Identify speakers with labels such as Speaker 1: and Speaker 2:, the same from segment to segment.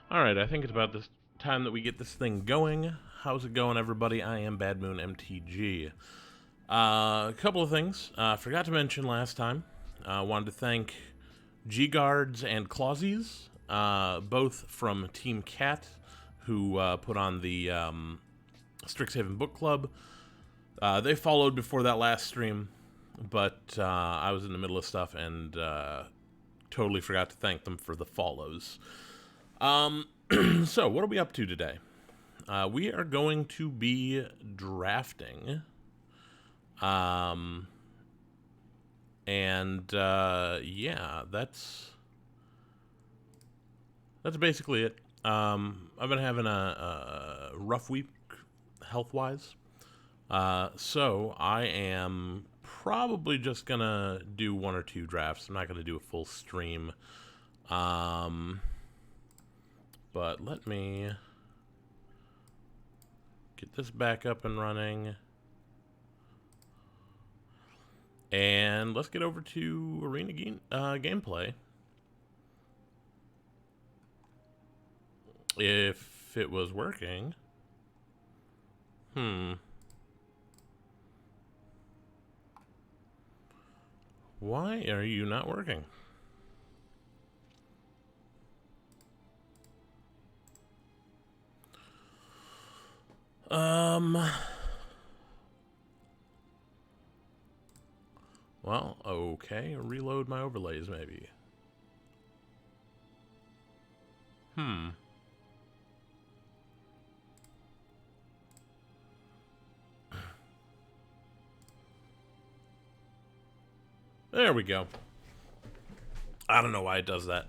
Speaker 1: Alright, I think it's about this time that we get this thing going. How's it going, everybody? I am Bad Moon MTG. A couple of things. Forgot to mention last time. Wanted to thank G-Guards and Clausies, both from Team Cat, who put on the Strixhaven Book Club. They followed before that last stream, but I was in the middle of stuff and totally forgot to thank them for the follows. So, what are we up to today? We are going to be drafting. Yeah, that's basically it. I've been having a rough week health-wise. So I am probably just gonna do one or two drafts. I'm not gonna do a full stream. But let me get this back up and running. And let's get over to Arena gameplay. If it was working. Why are you not working? Well, okay. Reload my overlays, maybe. There we go. I don't know why it does that.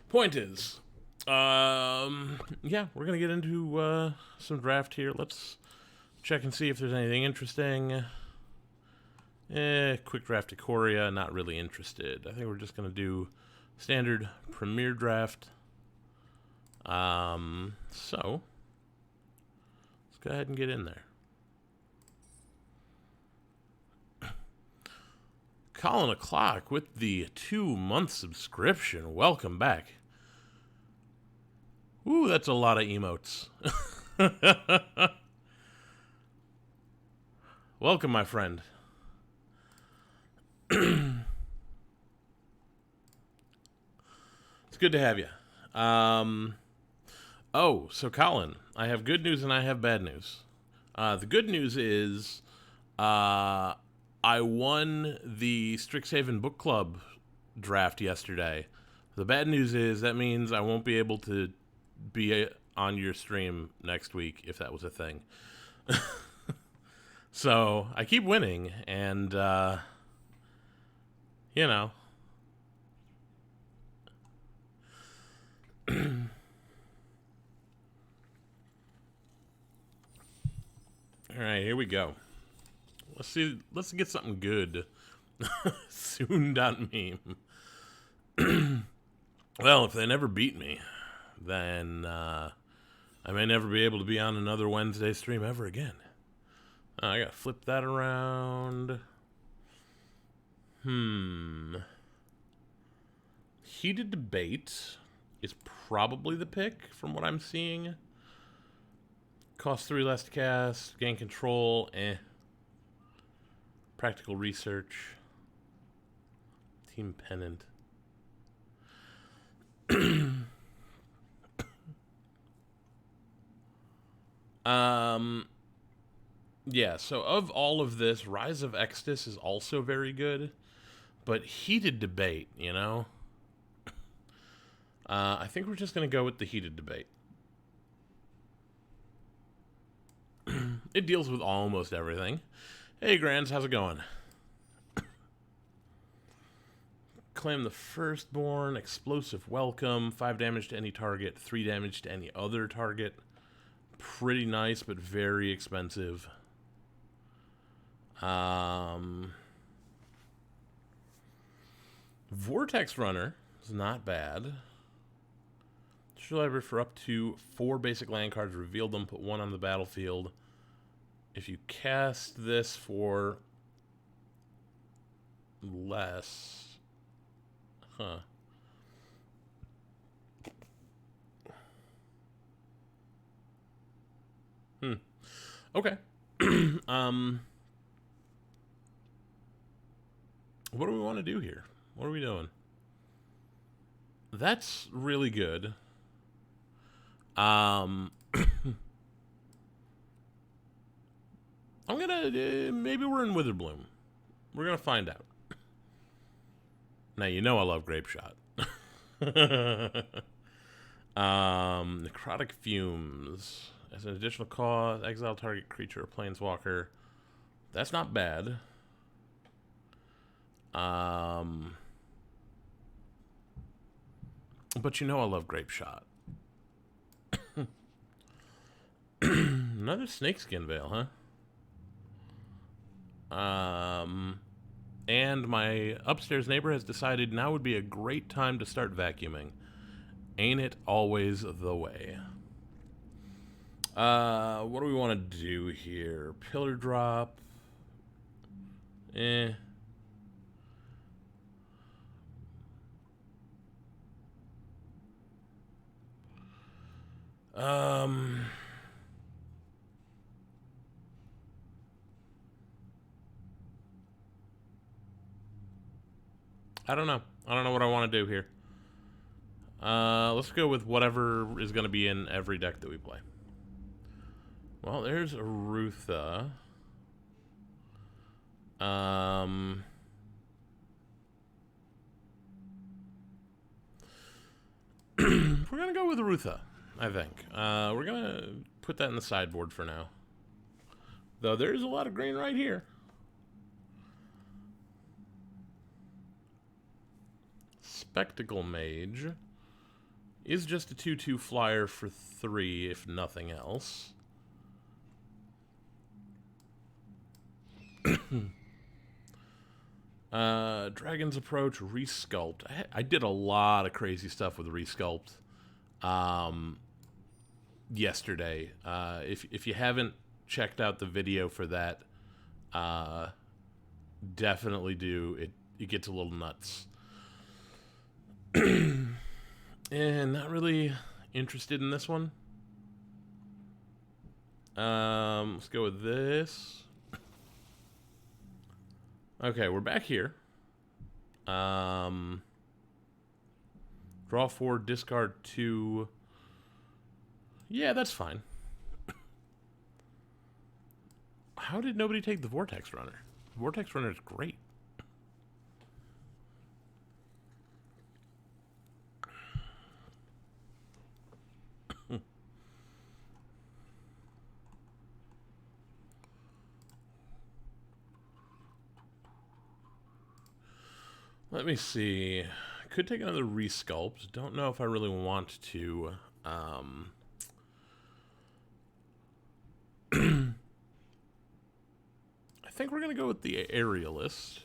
Speaker 1: Point is, yeah, we're gonna get into some draft here. Let's check and see if there's anything interesting. Quick draft Ikoria, not really interested. I think we're just gonna do standard Premier draft. So let's go ahead and get in there. Colin O'Clock with the 2-month subscription. Welcome back. Ooh, that's a lot of emotes. Welcome, my friend. It's good to have you. Oh, so Colin, I have good news and I have bad news. The good news is I won the Strixhaven Book Club draft yesterday. The bad news is that means I won't be able to be on your stream next week, if that was a thing. So I keep winning, and you know. All right, here we go. Let's see. Let's get something good. Soon.meme. Well, if they never beat me, then I may never be able to be on another Wednesday stream ever again. I gotta flip that around. Heated Debate is probably the pick from what I'm seeing. Cost 3 less to cast, gain control, Practical Research. Team Pennant. Yeah, so of all of this, Rise of Extus is also very good, but Heated Debate, you know? I think we're just going to go with the Heated Debate. It deals with almost everything. Hey, Grands, how's it going? Claim the Firstborn, Explosive Welcome, 5 damage to any target, 3 damage to any other target. Pretty nice, but very expensive. Vortex Runner is not bad. Destroy library for up to 4 basic land cards, reveal them, put 1 on the battlefield. If you cast this for less... Okay. What do we want to do here? What are we doing? That's really good. I'm gonna maybe we're in Witherbloom. We're gonna find out. Now you know I love Grape Shot. Necrotic Fumes. As an additional cost, exile target creature or planeswalker. That's not bad. But you know I love Grape Shot. Another Snakeskin Veil, huh? And my upstairs neighbor has decided now would be a great time to start vacuuming. Ain't it always the way? What do we want to do here? Pillar drop. Eh. I don't know. I don't know what I want to do here. Let's go with whatever is going to be in every deck that we play. Well, there's Arutha. We're going to go with Arutha, I think. We're going to put that in the sideboard for now. Though there is a lot of green right here. Spectacle Mage is just a 2/2 flyer for 3, if nothing else. Dragon's Approach, Resculpt. I did a lot of crazy stuff with Resculpt yesterday. If you haven't checked out the video for that, definitely do. It gets a little nuts. And not really interested in this one. Let's go with this. Okay, we're back here. Draw 4, discard 2. Yeah, that's fine. How did nobody take the Vortex Runner? Vortex Runner is great. Let me see. Could take another Resculpt. Don't know if I really want to. I think we're going to go with the Aerialist.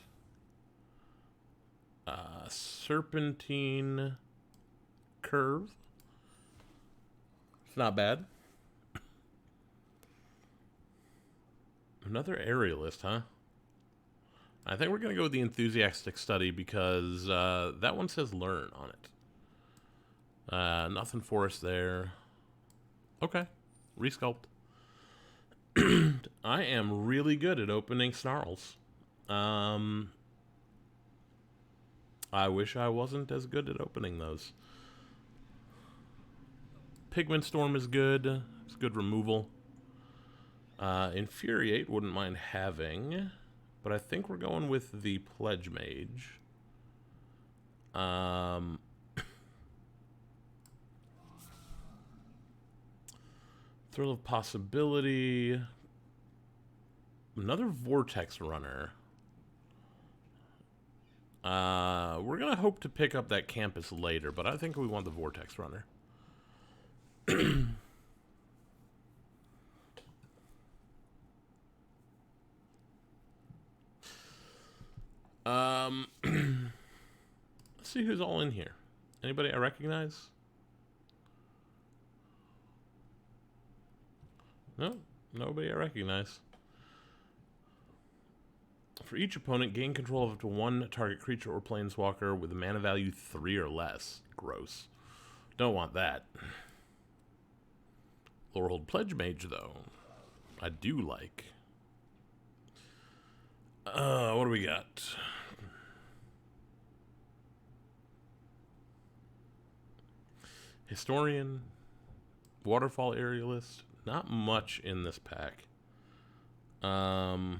Speaker 1: Serpentine Curve. It's not bad. Another Aerialist, huh? I think we're going to go with the Enthusiastic Study because that one says Learn on it. Nothing for us there. Okay. Resculpt. I am really good at opening Snarls. I wish I wasn't as good at opening those. Pigment Storm is good. It's good removal. Infuriate wouldn't mind having, but I think we're going with the Pledge Mage. Thrill of Possibility. Another Vortex Runner. We're going to hope to pick up that Campus later, but I think we want the Vortex Runner. Let's see who's all in here. Anybody I recognize? No, nobody I recognize. For each opponent, gain control of up to one target creature or planeswalker with a mana value 3 or less. Gross. Don't want that. Lorehold Pledge Mage, though. I do like. What do we got? Historian, Waterfall Aerialist. Not much in this pack. Yeah,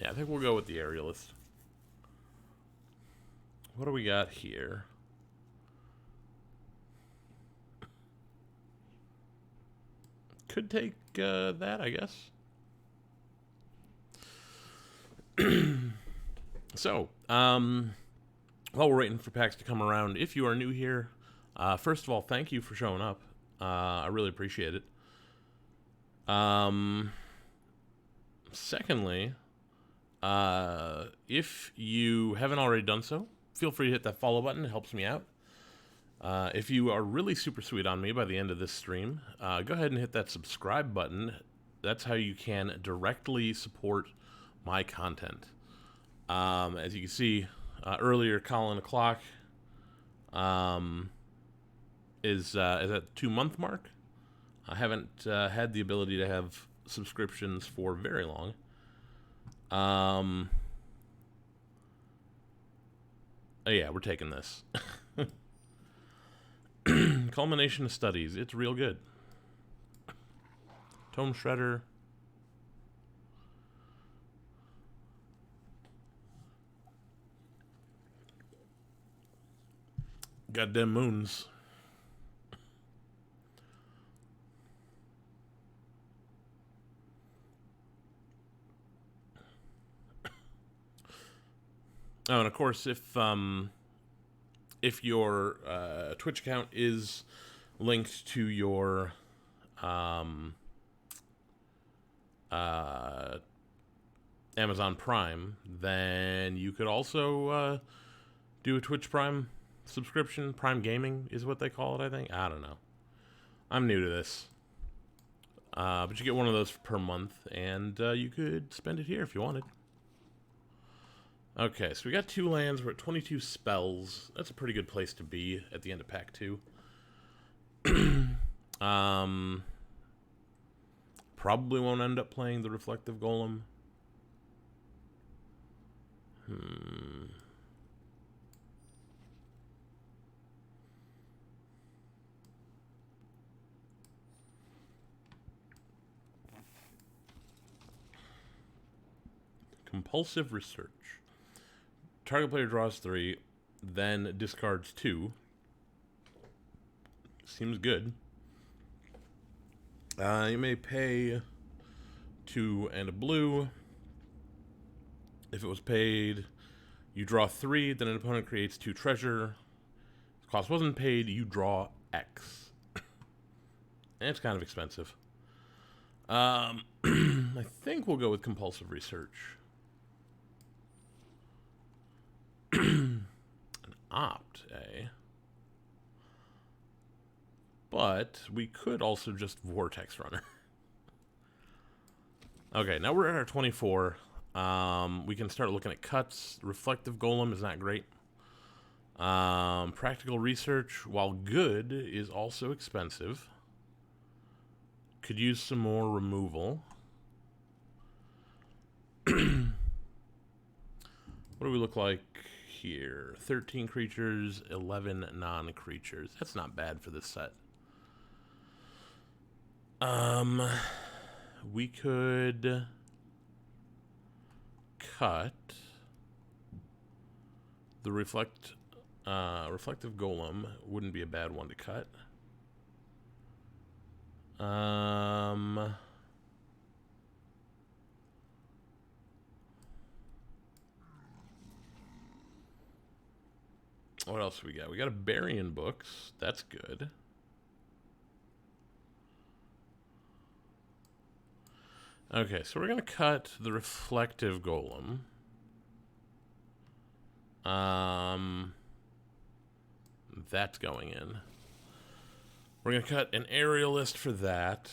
Speaker 1: I think we'll go with the Aerialist. What do we got here? Could take that, I guess. So, while we're waiting for packs to come around, if you are new here, first of all, thank you for showing up. I really appreciate it. Secondly, if you haven't already done so, feel free to hit that follow button. It helps me out. If you are really super sweet on me by the end of this stream, go ahead and hit that subscribe button. That's how you can directly support my content. As you can see, earlier, Colin O'Clock is at the 2-month mark. I haven't had the ability to have subscriptions for very long. Oh yeah, we're taking this. Culmination of Studies. It's real good. Tome Shredder. Goddamn moons. Oh, and of course, if your Twitch account is linked to your Amazon Prime, then you could also do a Twitch Prime subscription. Prime Gaming is what they call it, I think. I don't know. I'm new to this. But you get one of those per month, and you could spend it here if you wanted. Okay, so we got 2 lands. We're at 22 spells. That's a pretty good place to be at the end of pack 2. Probably won't end up playing the Reflective Golem. Compulsive Research. Target player draws 3, then discards 2. Seems good. You may pay 2 and a blue. If it was paid, you draw 3, then an opponent creates 2 treasure. If the cost wasn't paid, you draw X. And it's kind of expensive. I think we'll go with Compulsive Research. An opt, eh? But we could also just Vortex Runner. Okay, now we're at our 24. We can start looking at cuts. Reflective Golem is not great. Practical Research, while good, is also expensive. Could use some more removal. What do we look like here? 13 creatures, 11 non-creatures. That's not bad for this set. We could cut the Reflective Golem. Wouldn't be a bad one to cut. What else we got? We got a Burying Books. That's good. Okay, so we're going to cut the Reflective Golem. That's going in. We're going to cut an Aerialist for that.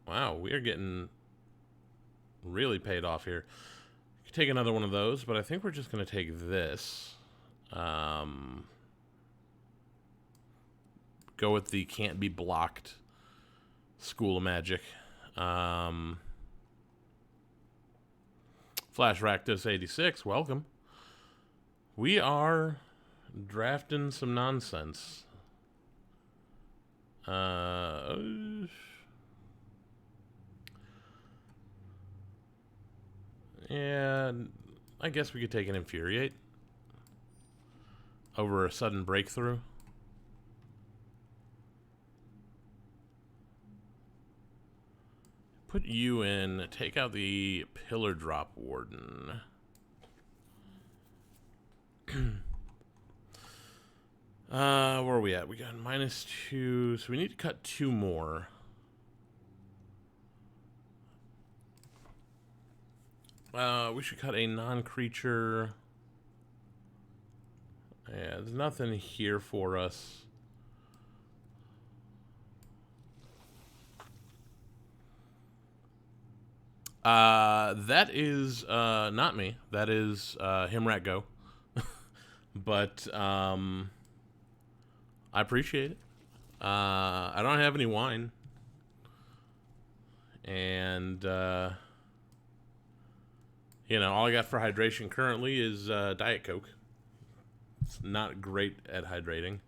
Speaker 1: Wow, we are getting really paid off here. Could take another one of those, but I think we're just going to take this. go with the can't be blocked School of Magic. Flash Ractus 86, welcome. We are drafting some nonsense. Yeah, I guess we could take an Infuriate over a sudden breakthrough. Put you in, take out the Pillar Drop Warden. Where are we at? We got -2, so we need to cut 2 more. We should cut a non-creature. Yeah, there's nothing here for us. That is not me. That is Himrat Go. But I appreciate it. I don't have any wine. And you know, all I got for hydration currently is Diet Coke. It's not great at hydrating,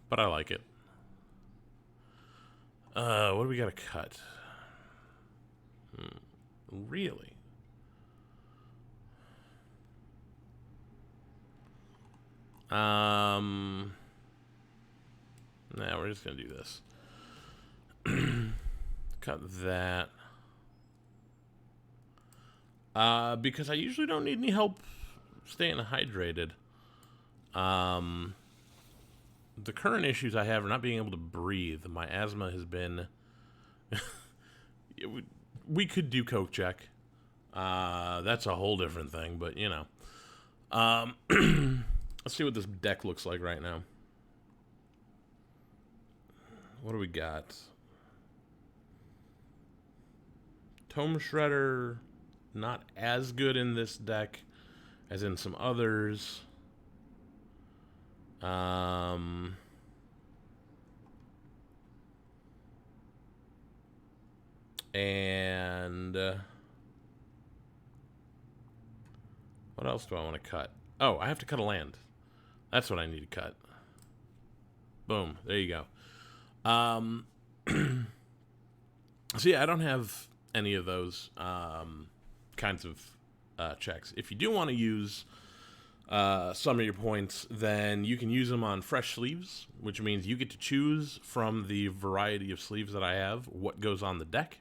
Speaker 1: but I like it. What do we got to cut? Really? Nah, we're just gonna do this. Cut that. Because I usually don't need any help staying hydrated. The current issues I have are not being able to breathe. My asthma has been... we could do Coke check. That's a whole different thing, but, you know. Let's see what this deck looks like right now. What do we got? Tome Shredder, not as good in this deck as in some others. And what else do I want to cut? Oh, I have to cut a land. That's what I need to cut. Boom. There you go. So yeah, I don't have any of those kinds of checks. If you do want to use some of your points, then you can use them on fresh sleeves, which means you get to choose from the variety of sleeves that I have what goes on the deck.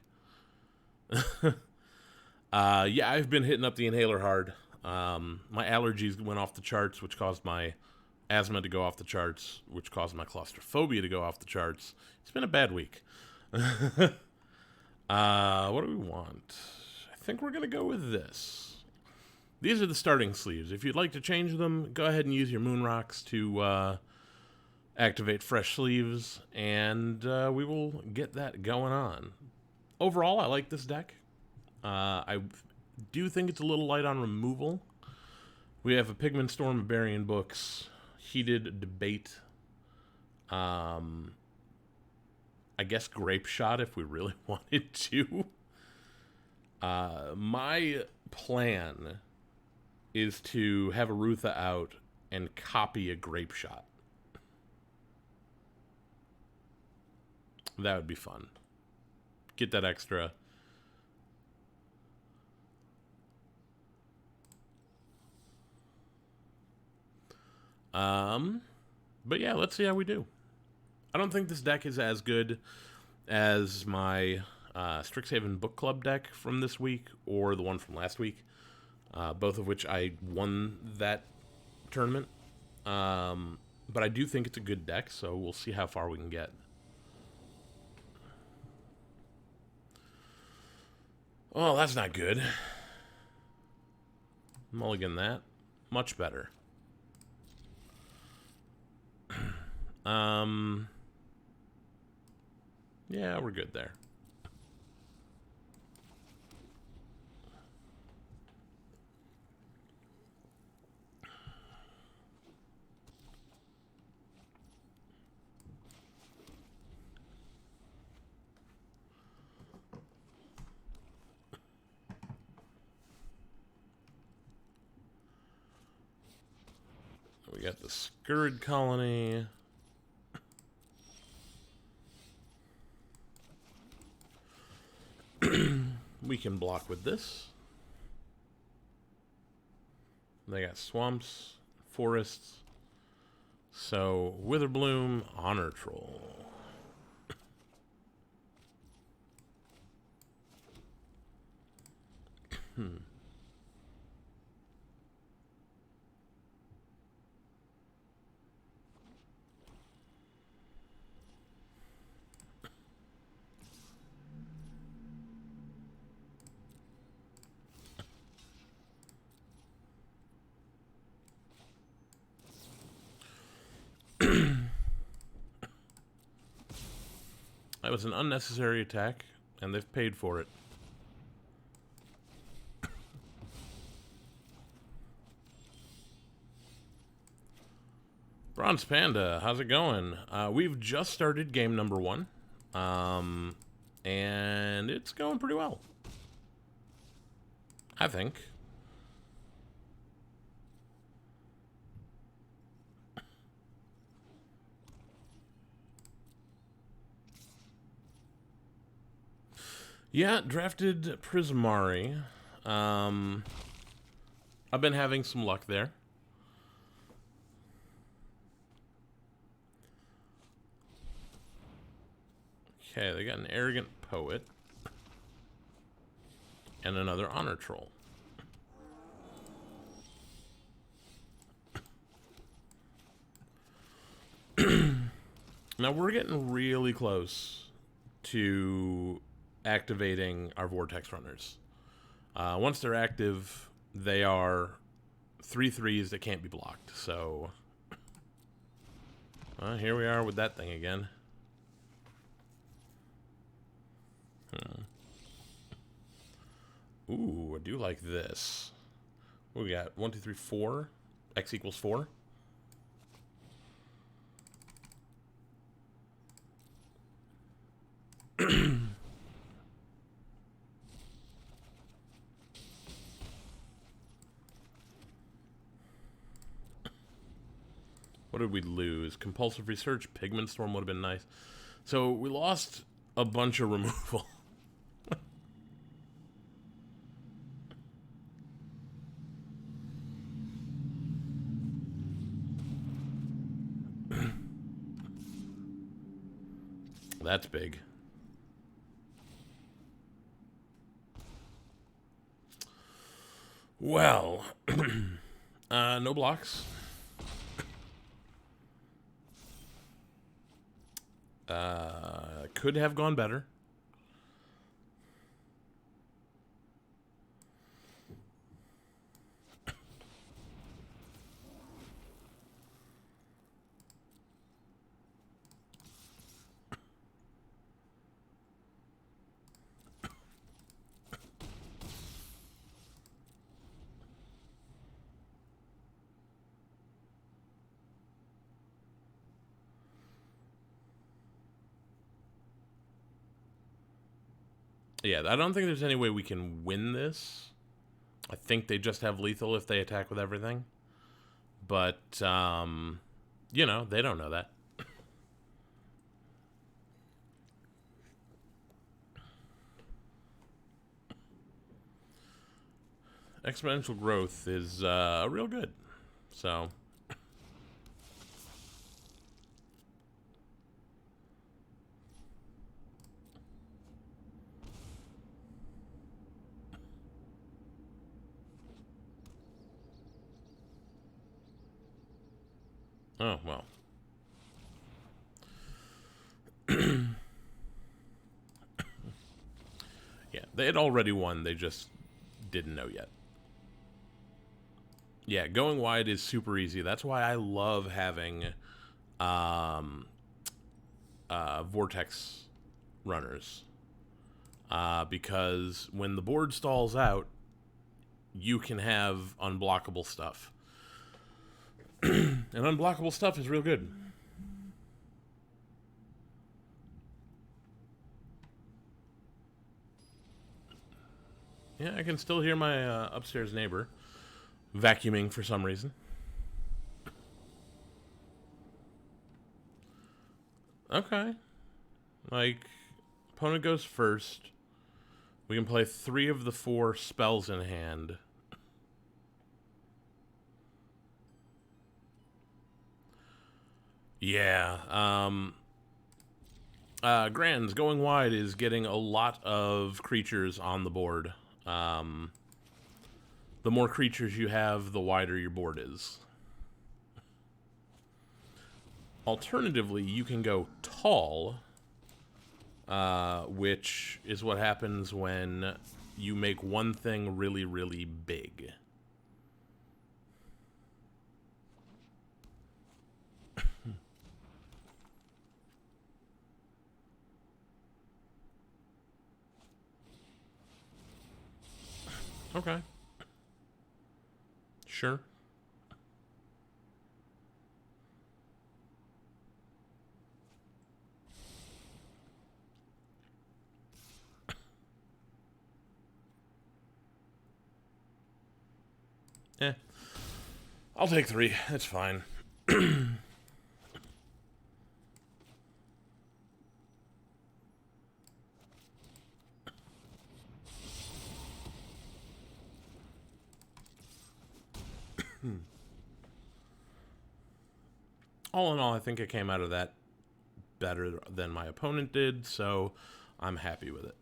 Speaker 1: Yeah, I've been hitting up the inhaler hard. My allergies went off the charts, which caused my asthma to go off the charts, which caused my claustrophobia to go off the charts. It's been a bad week. What do we want? I think we're going to go with this. These are the starting sleeves. If you'd like to change them, go ahead and use your moon rocks to activate fresh sleeves, and we will get that going on. Overall, I like this deck. I do think it's a little light on removal. We have a Pigment Storm, Barbarian Books, Heated Debate, I guess Grape Shot if we really wanted to. My plan is to have Arutha out and copy a Grape Shot. That would be fun. Get that extra. But yeah, let's see how we do. I don't think this deck is as good as my Strixhaven Book Club deck from this week or the one from last week, both of which I won that tournament. But I do think it's a good deck, so we'll see how far we can get. Oh, that's not good. Mulligan that. Much better. Yeah, we're good there. the Scurrid Colony. We can block with this. They got swamps, forests. So, Witherbloom, Honor Troll. That was an unnecessary attack, and they've paid for it. Bronze Panda, how's it going? We've just started game number 1, and it's going pretty well, I think. Yeah, drafted Prismari. I've been having some luck there. Okay, they got an Arrogant Poet. And another Honor Troll. Now we're getting really close to activating our Vortex Runners. Once they're active, they are 3/3s that can't be blocked. So, here we are with that thing again. Ooh, I do like this. What we got? 1, 2, 3, 4. X equals 4. What did we lose? Compulsive Research, Pigment Storm would have been nice. So we lost a bunch of removal. That's big. Well, no blocks. Could have gone better. Yeah, I don't think there's any way we can win this. I think they just have lethal if they attack with everything. But, you know, they don't know that. Exponential growth is real good. So... Oh, well. Yeah, they had already won. They just didn't know yet. Yeah, going wide is super easy. That's why I love having Vortex Runners. Because when the board stalls out, you can have unblockable stuff. And unblockable stuff is real good. Yeah, I can still hear my upstairs neighbor vacuuming for some reason. Okay. Like, opponent goes first. We can play 3 of the 4 spells in hand. Yeah, Grands, going wide is getting a lot of creatures on the board. The more creatures you have, the wider your board is. Alternatively, you can go tall, which is what happens when you make one thing really, really big. Okay. Sure. Eh. I'll take 3. That's fine. All in all, I think I came out of that better than my opponent did, so I'm happy with it.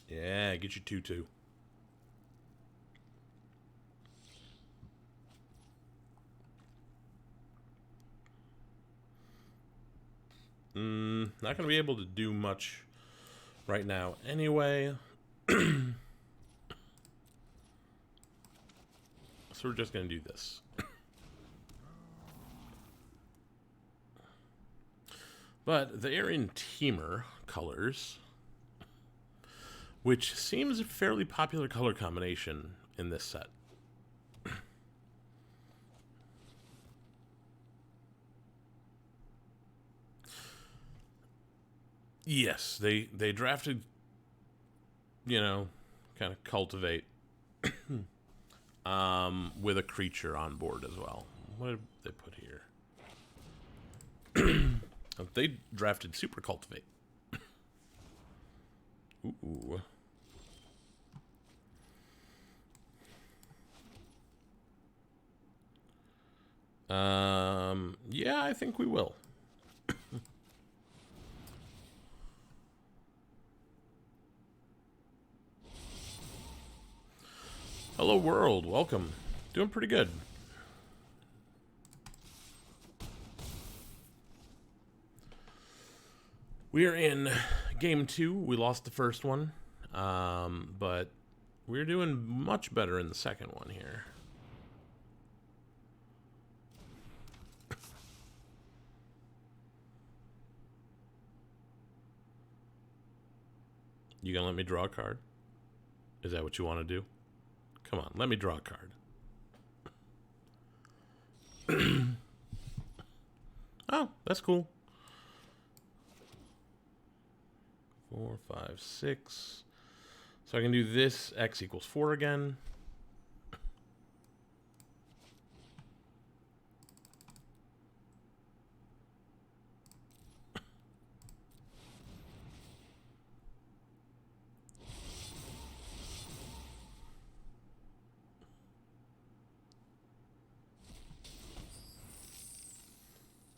Speaker 1: Yeah, get you 2-2. Not going to be able to do much right now anyway. So we're just going to do this. But the Aryan Teamer colors, which seems a fairly popular color combination in this set. Yes, they drafted, kind of cultivate with a creature on board as well. What did they put here? They drafted super cultivate. Ooh. Yeah, I think we will. Hello world, welcome. Doing pretty good. We are in game 2. We lost the first one, but we're doing much better in the second one here. You gonna let me draw a card? Is that what you want to do? Come on, let me draw a card. Oh, that's cool. 4, 5, 6. So I can do this, x equals 4 again.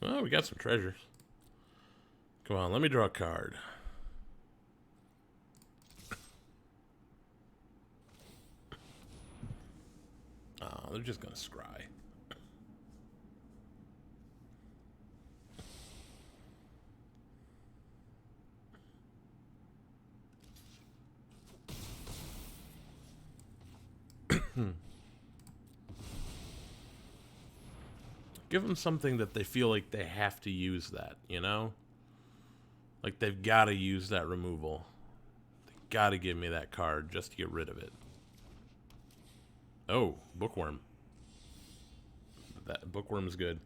Speaker 1: Oh, we got some treasures. Come on, let me draw a card. Oh, they're just gonna scry. Give them something that they feel like they have to use that, you know? Like they've got to use that removal. They got to give me that card just to get rid of it. Oh, Bookworm. That Bookworm's good.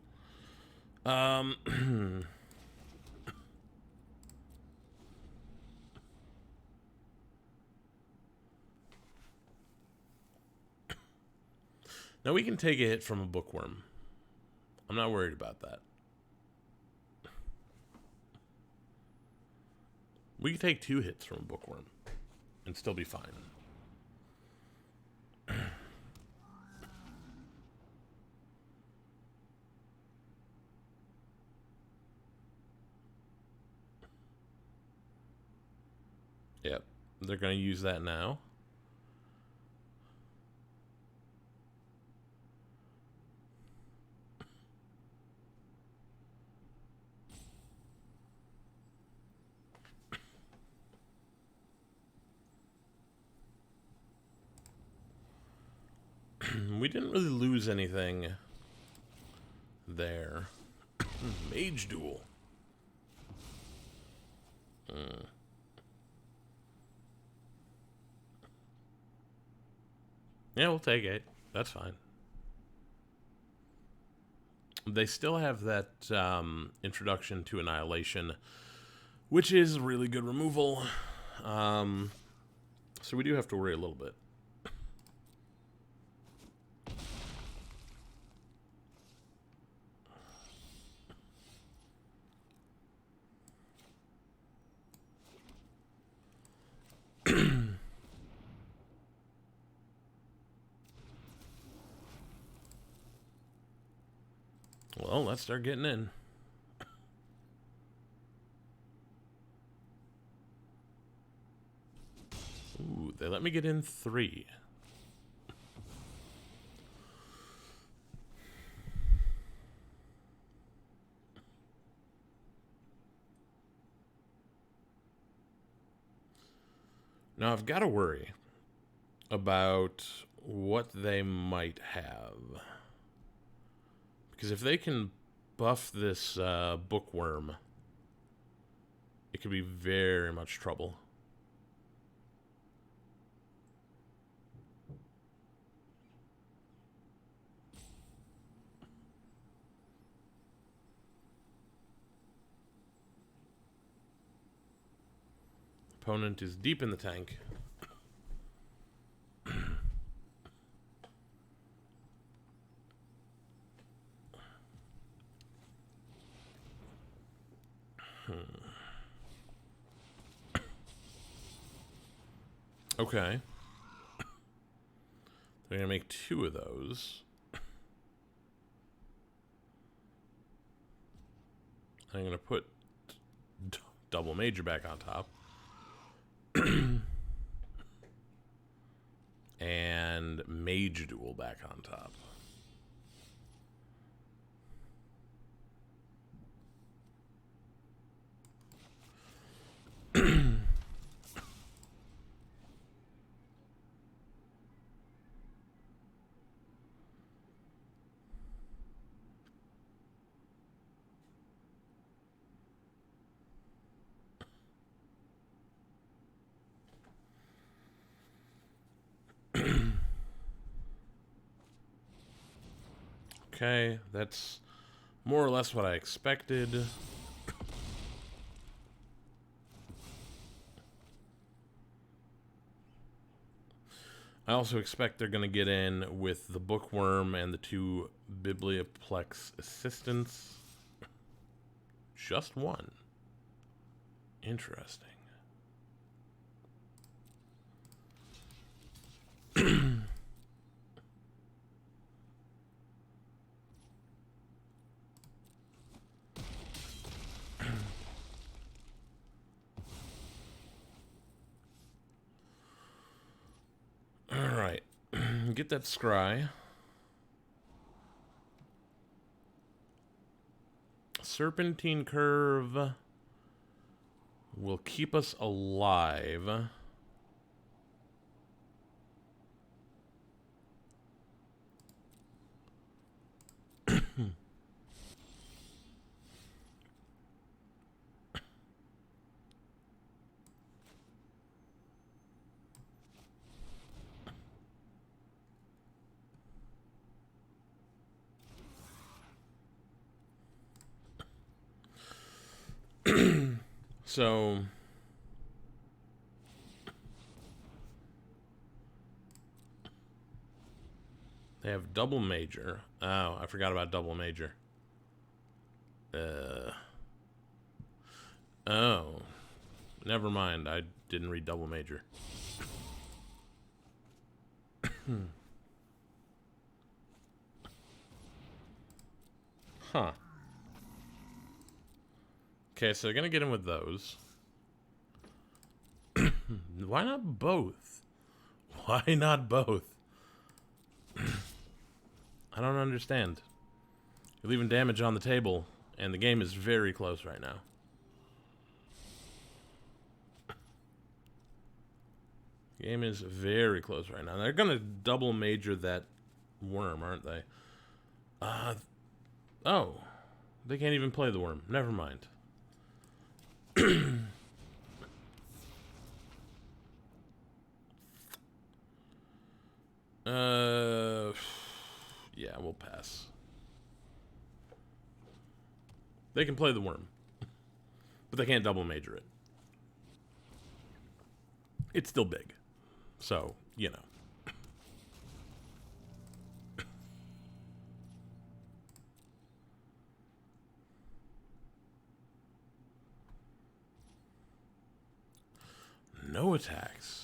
Speaker 1: Now we can take a hit from a bookworm. I'm not worried about that. We can take 2 hits from a bookworm and still be fine. Yep, they're going to use that now. We didn't really lose anything there. Mage duel. Yeah, we'll take it. That's fine. They still have that introduction to Annihilation, which is really good removal. So we do have to worry a little bit. Well, let's start getting in. Ooh, they let me get in 3. Now I've got to worry about what they might have. Because if they can buff this bookworm, it could be very much trouble. Opponent is deep in the tank. Okay. They're going to make 2 of those. I'm going to put double major back on top. And mage duel back on top. Okay, that's more or less what I expected. I also expect they're going to get in with the bookworm and the 2 Biblioplex assistants. Just 1. Interesting. Alright. Get that scry. Serpentine Curve will keep us alive. So They have double major. Oh, I forgot about double major. Oh. Never mind. I didn't read double major. Huh. Okay, so they're gonna get in with those. Why not both? Why not both? I don't understand. You're leaving damage on the table, and the game is very close right now. The game is very close right now. They're gonna double major that worm, aren't they? Oh. They can't even play the worm. Never mind. Yeah, we'll pass. They can play the worm, but they can't double major it. It's still big, so, you know. No attacks.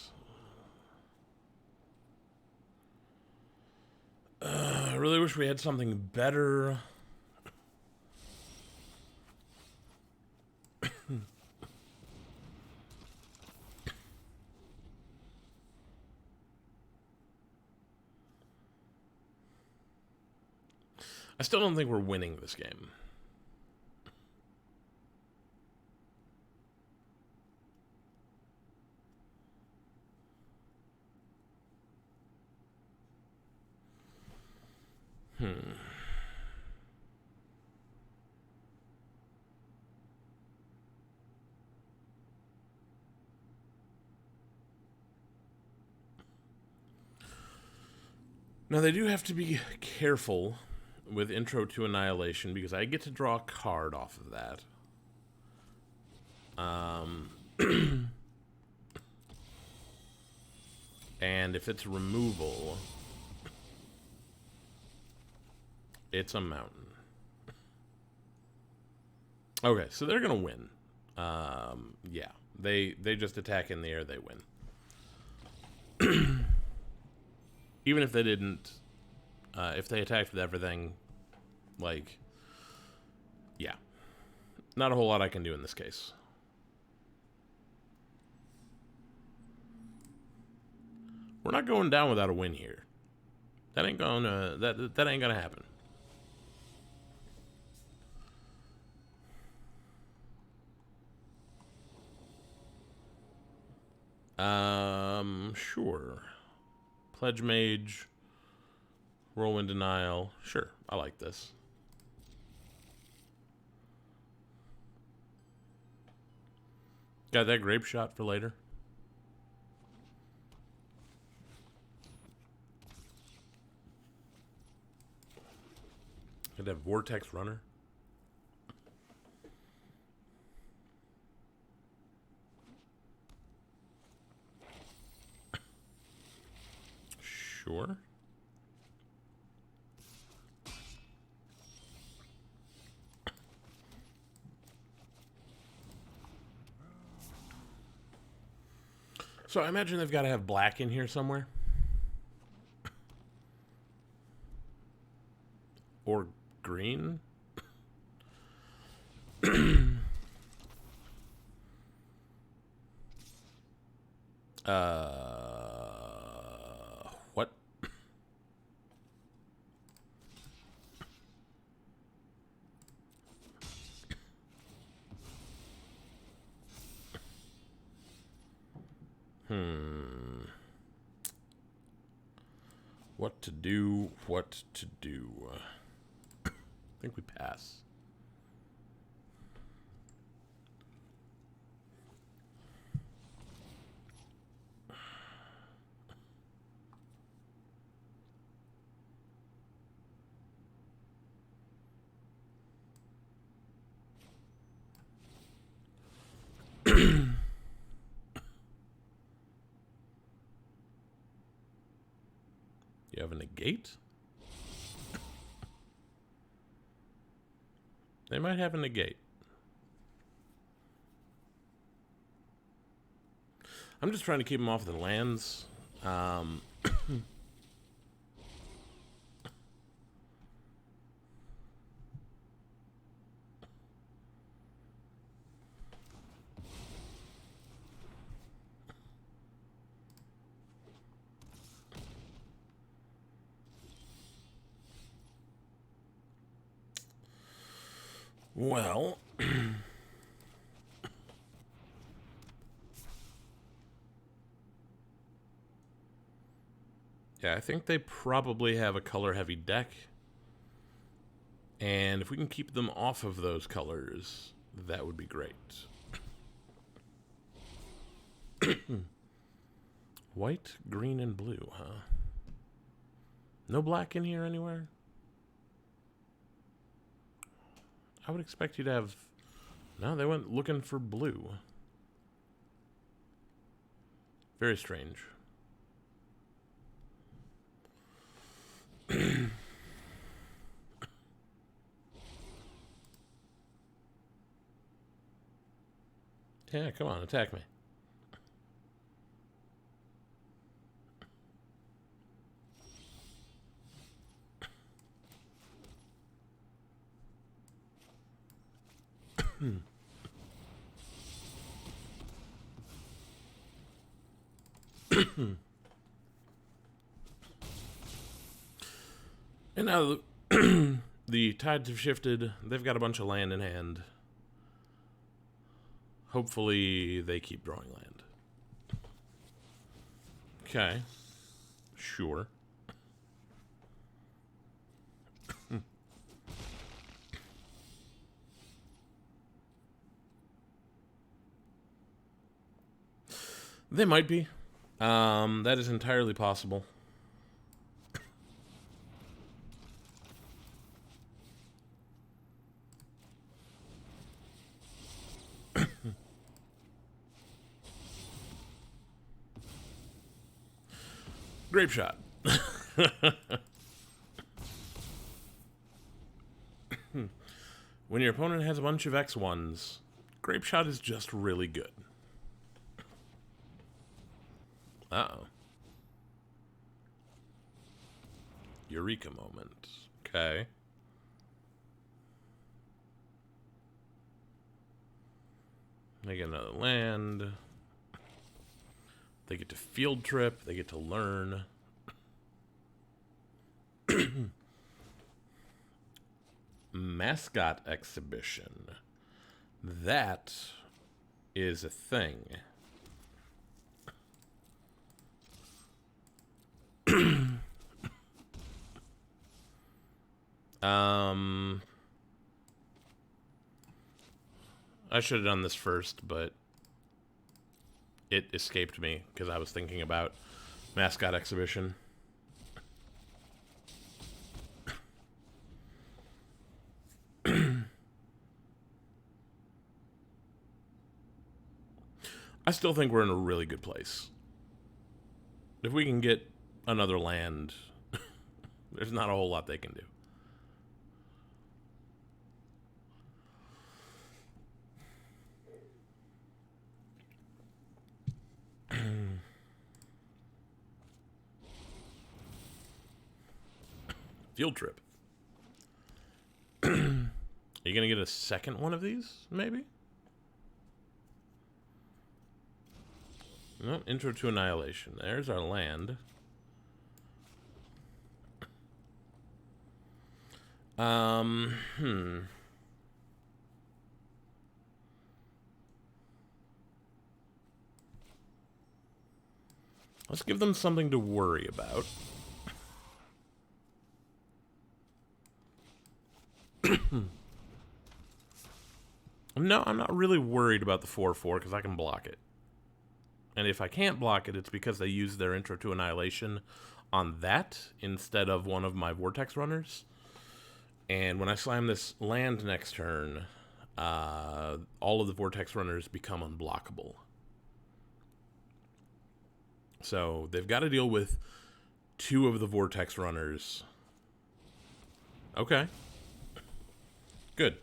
Speaker 1: I really wish we had something better. I still don't think we're winning this game. Now, they do have to be careful with Intro to Annihilation, because I get to draw a card off of that. And if it's removal, it's a mountain. Okay, so they're gonna win. Yeah, they just attack in the air, they win. Even if they didn't, if they attacked with everything, like, yeah, not a whole lot I can do in this case. We're not going down without a win here. That ain't gonna that ain't gonna happen. Sure. Pledge Mage, Whirlwind Denial. Sure, I like this. Got that grape shot for later. Could have Vortex Runner. Sure. So I imagine they've got to have black in here somewhere. Or green. What? What to do, what to do. I think we pass. You have a negate? They might have a negate. I'm just trying to keep them off the lands. Well, yeah, I think they probably have a color-heavy deck. And if we can keep them off of those colors, that would be great. White, green, and blue, huh? No black in here anywhere? I would expect you to have... No, they went looking for blue. Very strange. Yeah, come on, attack me. And now the tides have shifted. They've got a bunch of land in hand. Hopefully they keep drawing land. Okay. Sure. They might be. That is entirely possible. Grape shot. When your opponent has a bunch of X1s, grape shot is just really good. Uh-oh. Eureka moment. Okay. They get another land. They get to field trip. They get to learn. Mascot exhibition. That is a thing. I should have done this first, but it escaped me because I was thinking about mascot exhibition. I still think we're in a really good place. If we can get another land, there's not a whole lot they can do. Field trip. Are you going to get a second one of these, maybe? No, intro to annihilation. There's our land. Let's give them something to worry about. No, I'm not really worried about the 4/4 because I can block it. And if I can't block it, it's because they used their intro to annihilation on that instead of one of my vortex runners. And when I slam this land next turn, all of the vortex runners become unblockable. So they've got to deal with 2 of the vortex runners. Okay. Good.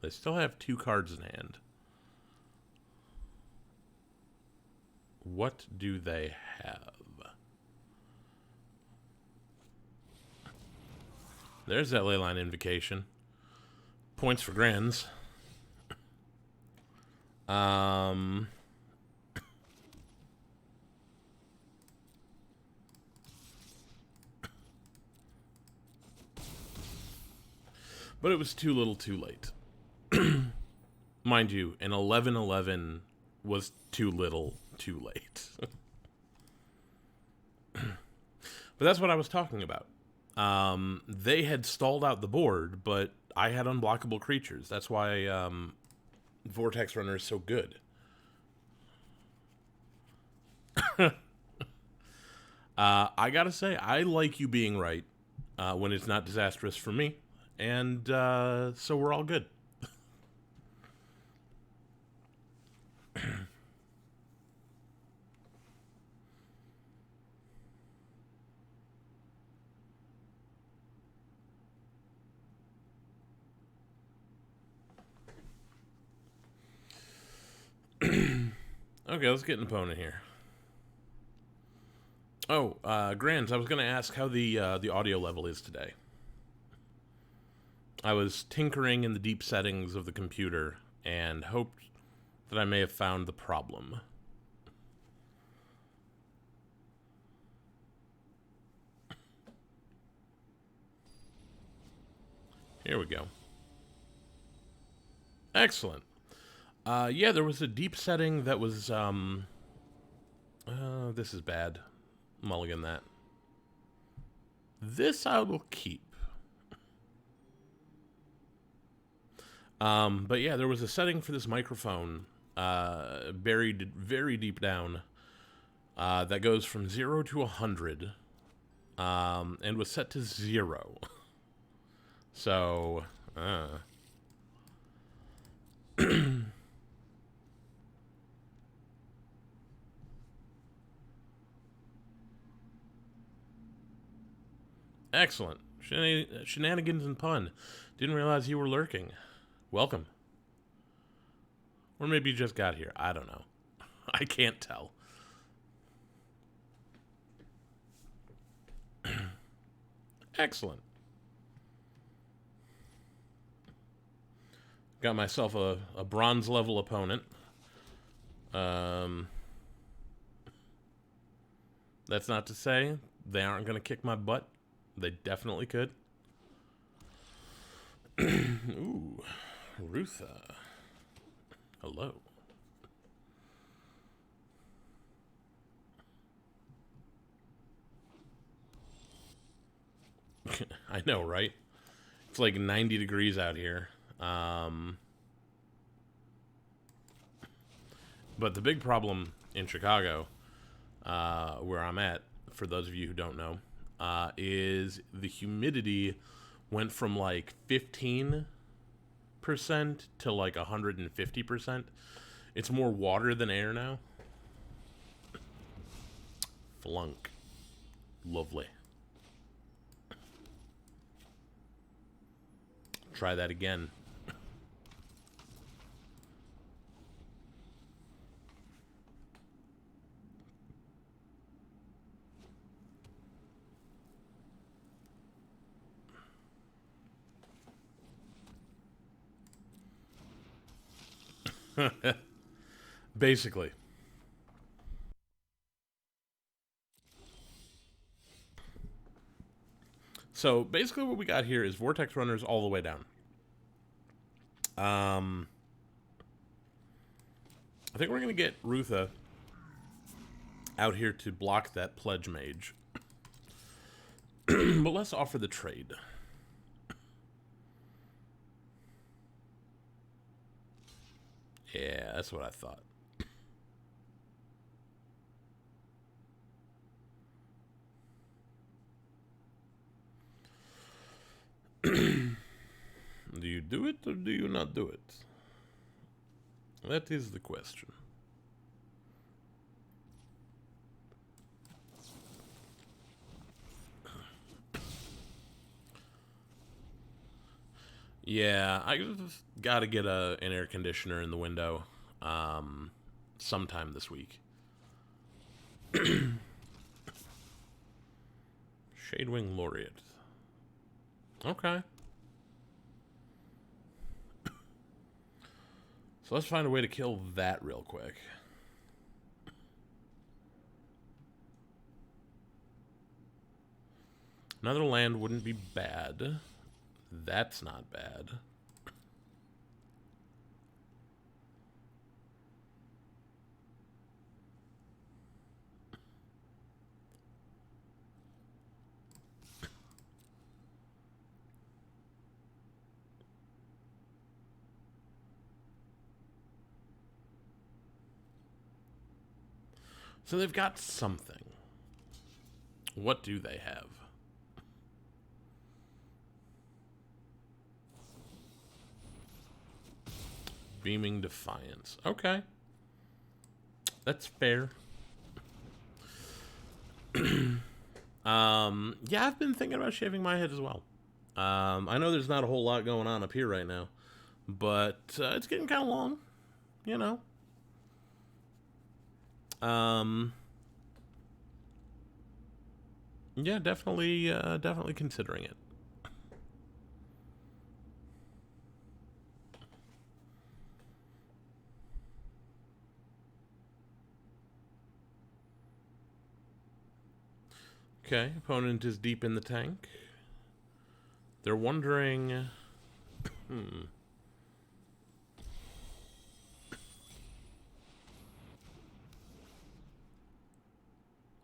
Speaker 1: They still have 2 cards in hand. What do they have? There's that Leyline Invocation. Points for Grands. But it was too little too late. Mind you, an 11/11 was too little too late. But that's what I was talking about. They had stalled out the board, but I had unblockable creatures. That's why Vortex Runner is so good. I gotta say, I like you being right when it's not disastrous for me. And so we're all good. Okay, let's get an opponent here. Oh, Grands, I was going to ask how the audio level is today. I was tinkering in the deep settings of the computer and hoped that I may have found the problem. Here we go. Excellent. Yeah, there was a deep setting that was, this is bad. Mulligan that. This I will keep. But yeah, there was a setting for this microphone, buried very deep down, that goes from 0 to 100, and was set to 0. So, excellent. Shenanigans and pun. Didn't realize you were lurking. Welcome. Or maybe you just got here. I don't know. I can't tell. Excellent. Got myself a bronze level opponent. That's not to say they aren't going to kick my butt. They definitely could. Ooh, Rutha. Hello. I know, right? It's like 90 degrees out here. But the big problem in Chicago, where I'm at, for those of you who don't know, is the humidity went from like 15% to like 150%. It's more water than air now. Flunk. Lovely. Try that again. Basically. So basically what we got here is Vortex Runners all the way down. I think we're going to get Rutha out here to block that Pledge Mage. But let's offer the trade. Yeah, that's what I thought. Do you do it or do you not do it? That is the question. Yeah, I just got to get an air conditioner in the window sometime this week. Shadewing Laureate. Okay. So let's find a way to kill that real quick. Another land wouldn't be bad. That's not bad. So they've got something. What do they have? Beaming Defiance. Okay. That's fair. Yeah, I've been thinking about shaving my head as well. I know there's not a whole lot going on up here right now, but it's getting kind of long, you know. Yeah, definitely considering it. Okay, opponent is deep in the tank. They're wondering...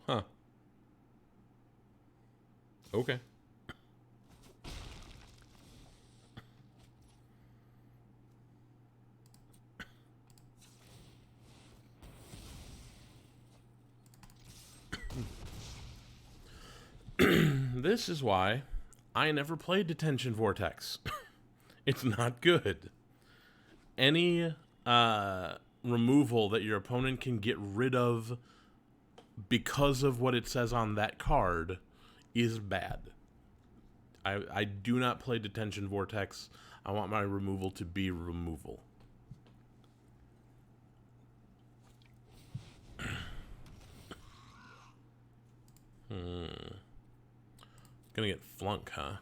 Speaker 1: Huh. Okay. This is why I never played Detention Vortex. It's not good. Any removal that your opponent can get rid of because of what it says on that card is bad. I do not play Detention Vortex. I want my removal to be removal. Gonna get flunk, huh?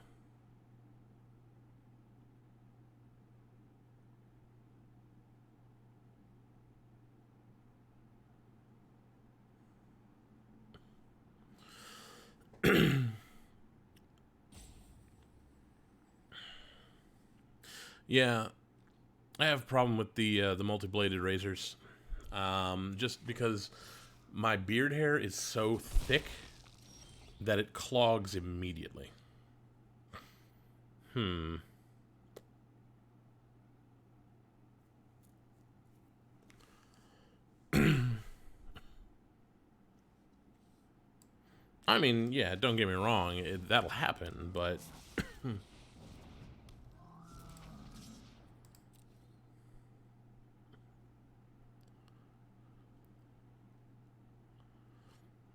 Speaker 1: Yeah, I have a problem with the multi-bladed razors, just because my beard hair is so thick that it clogs immediately. I mean, yeah, don't get me wrong, that'll happen, but...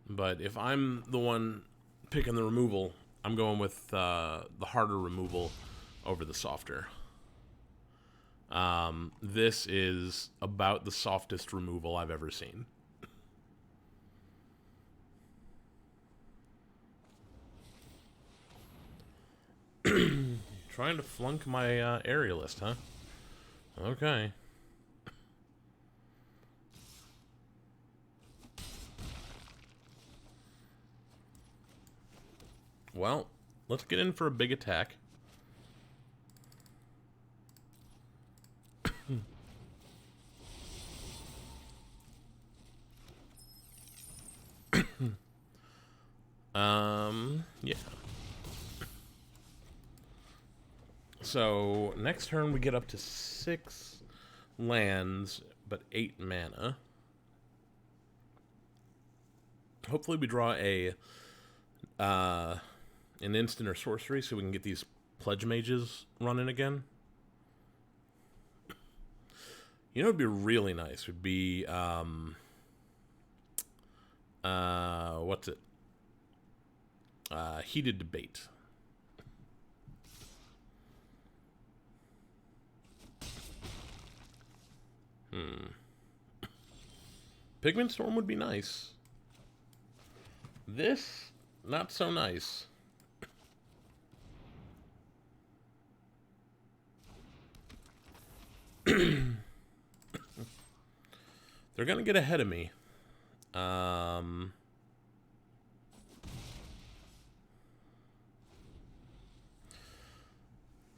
Speaker 1: But if I'm the one picking the removal, I'm going with the harder removal over the softer. This is about the softest removal I've ever seen. Trying to flunk my aerialist, huh? Okay. Well, let's get in for a big attack. Yeah. So, next turn we get up to 6 lands, but 8 mana. Hopefully we draw an instant or sorcery so we can get these pledge mages running again. You know what would be really nice would be, what's it? Heated Debate. Pigment Storm would be nice. This, not so nice. They're going to get ahead of me.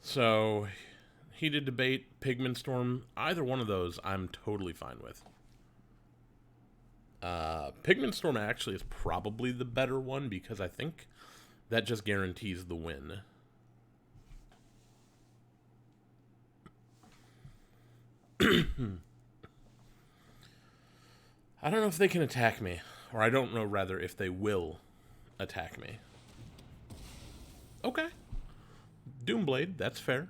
Speaker 1: So, Heated Debate, Pigment Storm, either one of those I'm totally fine with. Pigment Storm actually is probably the better one because I think that just guarantees the win. I don't know if they can attack me, or I don't know, rather, if they will attack me. Okay. Doomblade, that's fair.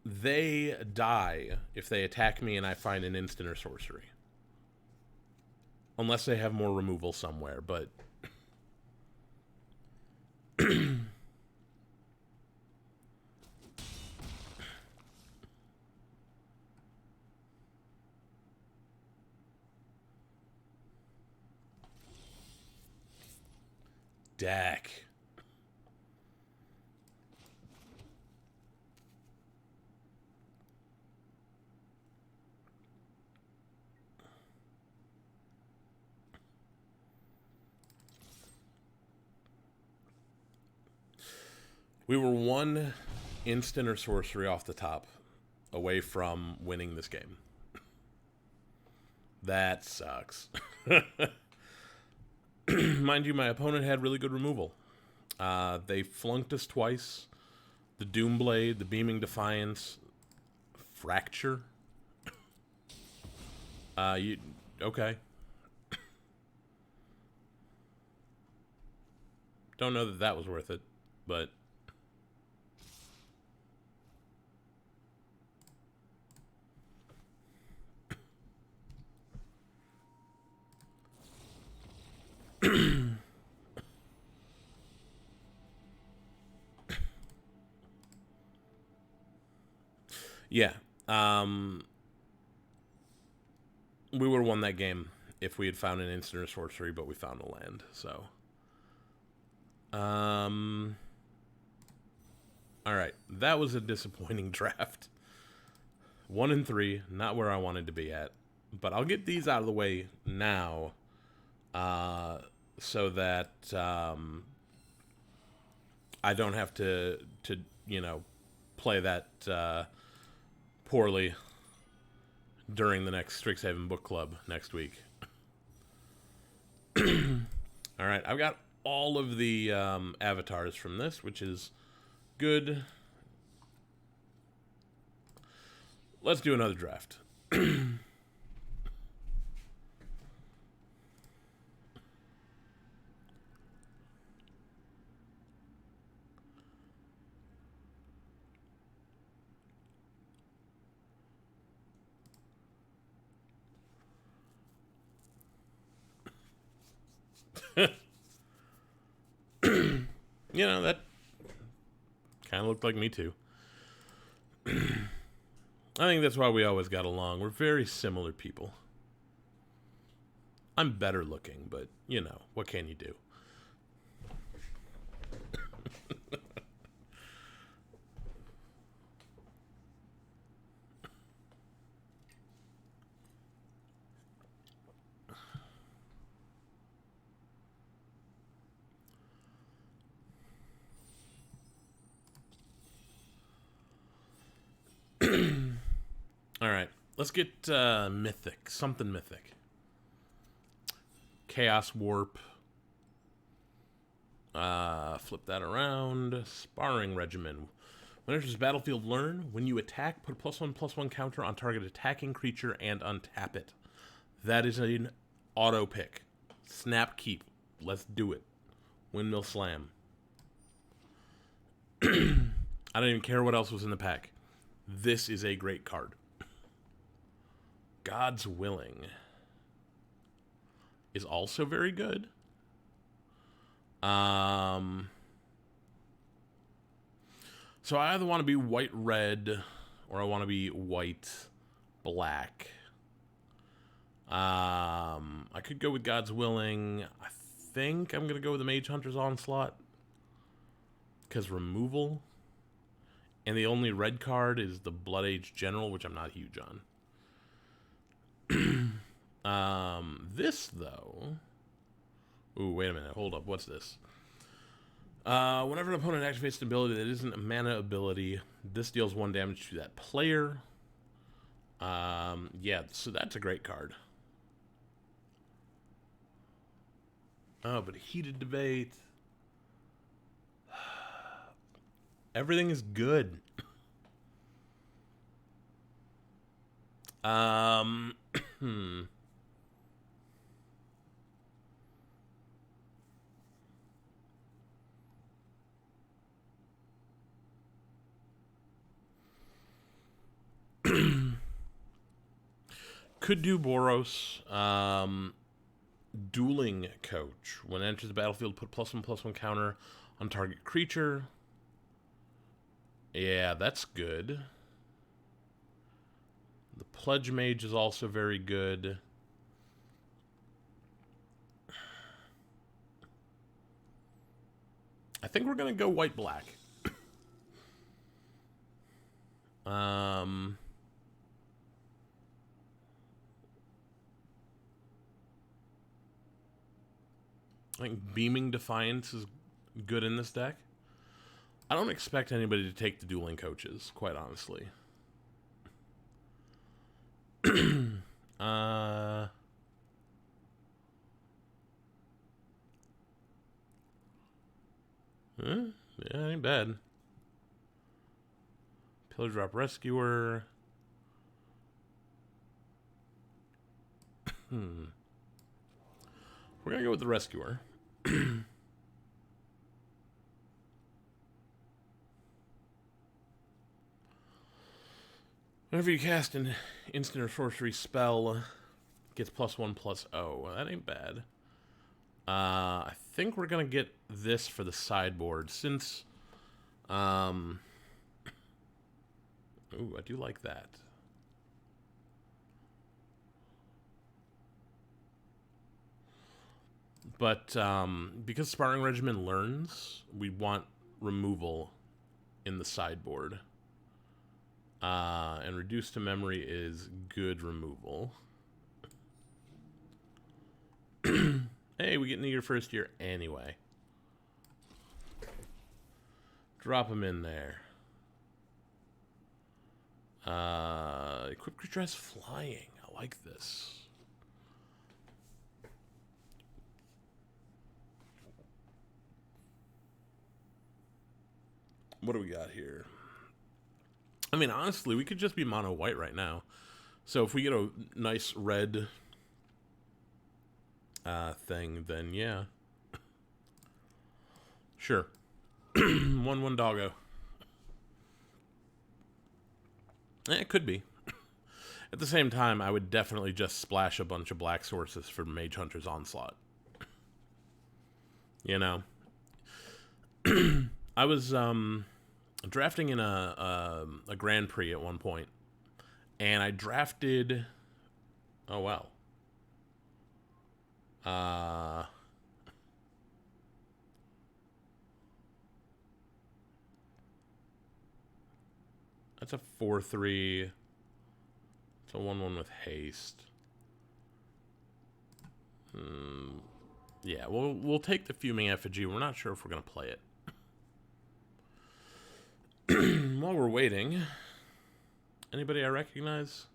Speaker 1: They die if they attack me and I find an instant or sorcery. Unless they have more removal somewhere, but... Dak. We were one instant or sorcery off the top away from winning this game. That sucks. Mind you, my opponent had really good removal. They flunked us twice. The Doomblade, the Beaming Defiance, Fracture. Okay. Don't know that that was worth it, but... Yeah. We would have won that game if we had found an instant or sorcery, but we found a land, so... Alright, that was a disappointing draft. 1 and 3, not where I wanted to be at. But I'll get these out of the way now, so that I don't have to you know, play that poorly during the next Strixhaven book club next week. Alright, I've got all of the avatars from this, which is good. Let's do another draft. You know, that kind of looked like me too. I think that's why we always got along. We're very similar people. I'm better looking, but, you know, what can you do? Alright, let's get mythic. Something mythic. Chaos Warp. Flip that around. Sparring Regimen. When enters battlefield, learn. When you attack, put a +1/+1 counter on target attacking creature and untap it. That is an auto pick. Snap Keep. Let's do it. Windmill Slam. I don't even care what else was in the pack. This is a great card. God's Willing is also very good. So I either want to be white-red or I want to be white-black. I could go with God's Willing. I think I'm going to go with the Mage Hunter's Onslaught. Because removal. And the only red card is the Blood Age General, which I'm not huge on. This, though... Ooh, wait a minute. Hold up. What's this? Whenever an opponent activates an ability that isn't a mana ability, this deals 1 damage to that player. Yeah, so that's a great card. Oh, but heated debate. Everything is good. Could do Boros. Dueling Coach. When it enters the battlefield, put +1/+1 counter on target creature. Yeah, that's good. The Pledge Mage is also very good. I think we're going to go white-black. I think Beaming Defiance is good in this deck. I don't expect anybody to take the Dueling Coaches, quite honestly. Yeah, ain't bad. Pillar Drop Rescuer. We're gonna go with the Rescuer. Whenever you cast an instant or sorcery spell, it gets +1/+0. That ain't bad. I think we're gonna get this for the sideboard since. Ooh, I do like that. But because Sparring Regimen learns, we want removal in the sideboard. And Reduce to Memory is good removal. Hey, we get into your first year anyway. Drop them in there. Equip creature has flying. I like this. What do we got here? I mean, honestly, we could just be mono white right now. So if we get a nice red thing, then yeah. Sure. 1/1 doggo. It could be. At the same time, I would definitely just splash a bunch of black sources for Mage Hunter's Onslaught. You know? I was drafting in a Grand Prix at one point, and I drafted... Oh, wow. That's a 4/3. It's a 1/1 with haste. Yeah, we'll take the Fuming Effigy. We're not sure if we're going to play it. While we're waiting, anybody I recognize?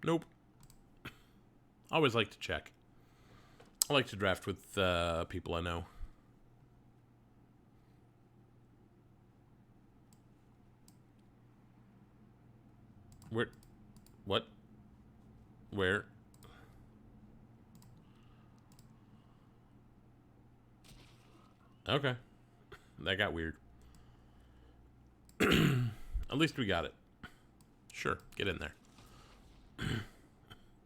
Speaker 1: Nope. Always like to check. I like to draft with people I know. Where? What? Where? Okay. That got weird. At least we got it. Sure, get in there.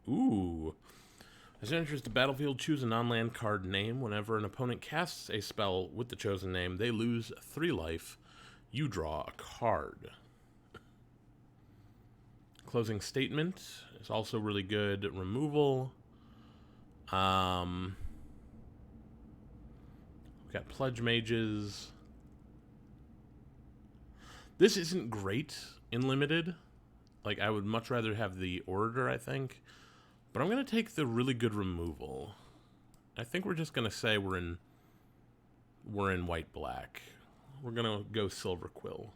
Speaker 1: Ooh. As it enters the battlefield, choose a non-land card name. Whenever an opponent casts a spell with the chosen name, they lose 3 life. you draw a card. Closing Statement is also really good. Removal. We've got Pledge Mages. This isn't great in Limited. Like, I would much rather have the Orator, I think. But I'm going to take the really good Removal. I think we're just going to say we're in white-black. We're going to go Silver Quill.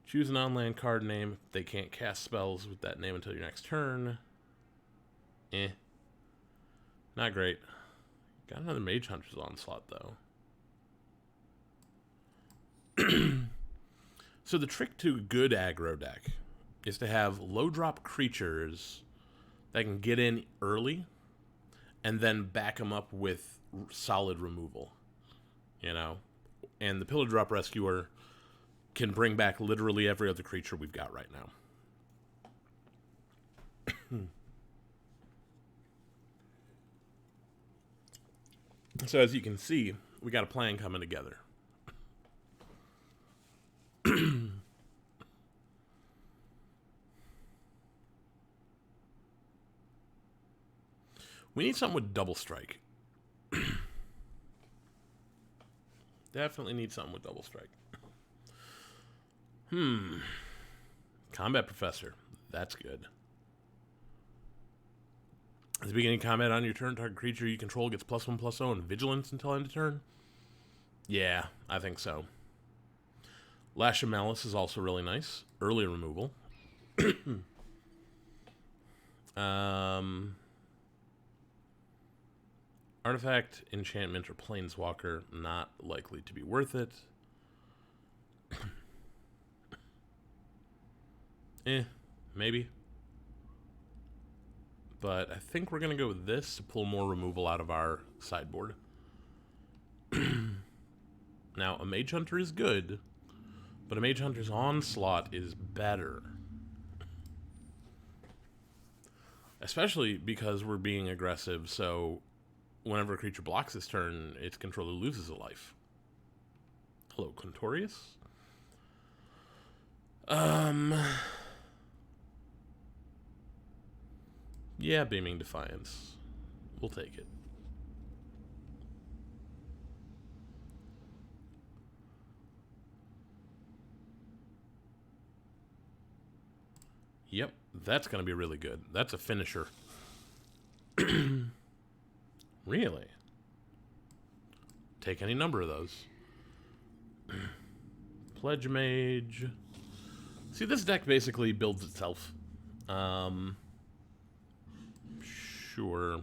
Speaker 1: Choose an on-land card name. They can't cast spells with that name until your next turn. Not great. Got another Mage Hunter's Onslaught, though. So the trick to a good aggro deck is to have low-drop creatures that can get in early and then back them up with solid removal. You know? And the Pillar Drop Rescuer can bring back literally every other creature we've got right now. So as you can see, we got a plan coming together. We need something with double strike. Definitely need something with double strike. Combat Professor. That's good. At the beginning of combat on your turn, target creature you control gets +1/+0 and vigilance until end of turn. Yeah, I think so. Lash of Malice is also really nice. Early removal. Artifact, enchantment, or planeswalker, not likely to be worth it. Maybe. But I think we're going to go with this to pull more removal out of our sideboard. Now, a Mage Hunter is good, but a Mage Hunter's Onslaught is better. Especially because we're being aggressive, so whenever a creature blocks this turn, its controller loses a life. Hello, Contorius? Yeah, Beaming Defiance. We'll take it. Yep, that's going to be really good. That's a finisher. Really? Take any number of those. Pledge Mage. See, this deck basically builds itself. Sure.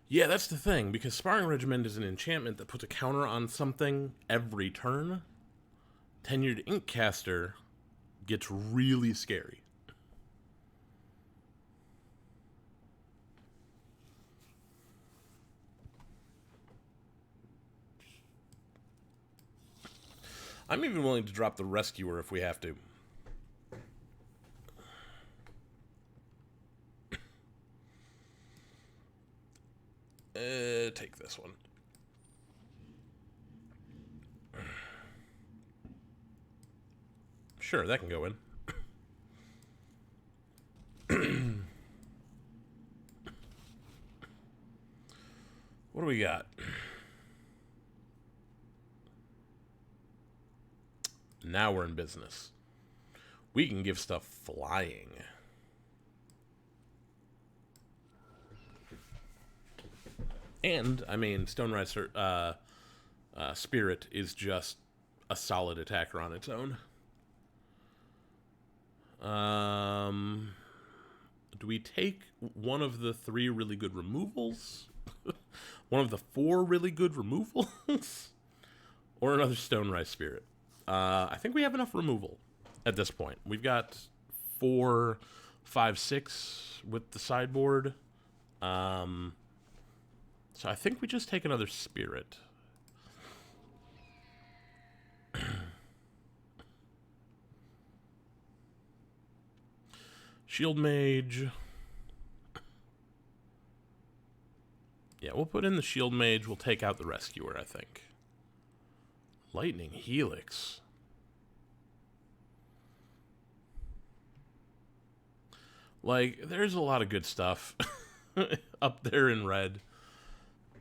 Speaker 1: Yeah, that's the thing, because Sparring Regiment is an enchantment that puts a counter on something every turn. Tenured Inkcaster gets really scary. I'm even willing to drop the Rescuer if we have to. Take this one. Sure, that can go in. What do we got? Now we're in business. We can give stuff flying. And, I mean, Stonerise Spirit is just a solid attacker on its own. Do we take one of the 3 really good removals? One of the 4 really good removals? Or another Stonerise Spirit? I think we have enough removal at this point. We've got 4, 5, 6 with the sideboard. So I think we just take another Spirit. Shield Mage. Yeah, we'll put in the Shield Mage. We'll take out the Rescuer, I think. Lightning Helix. Like, there's a lot of good stuff up there in red.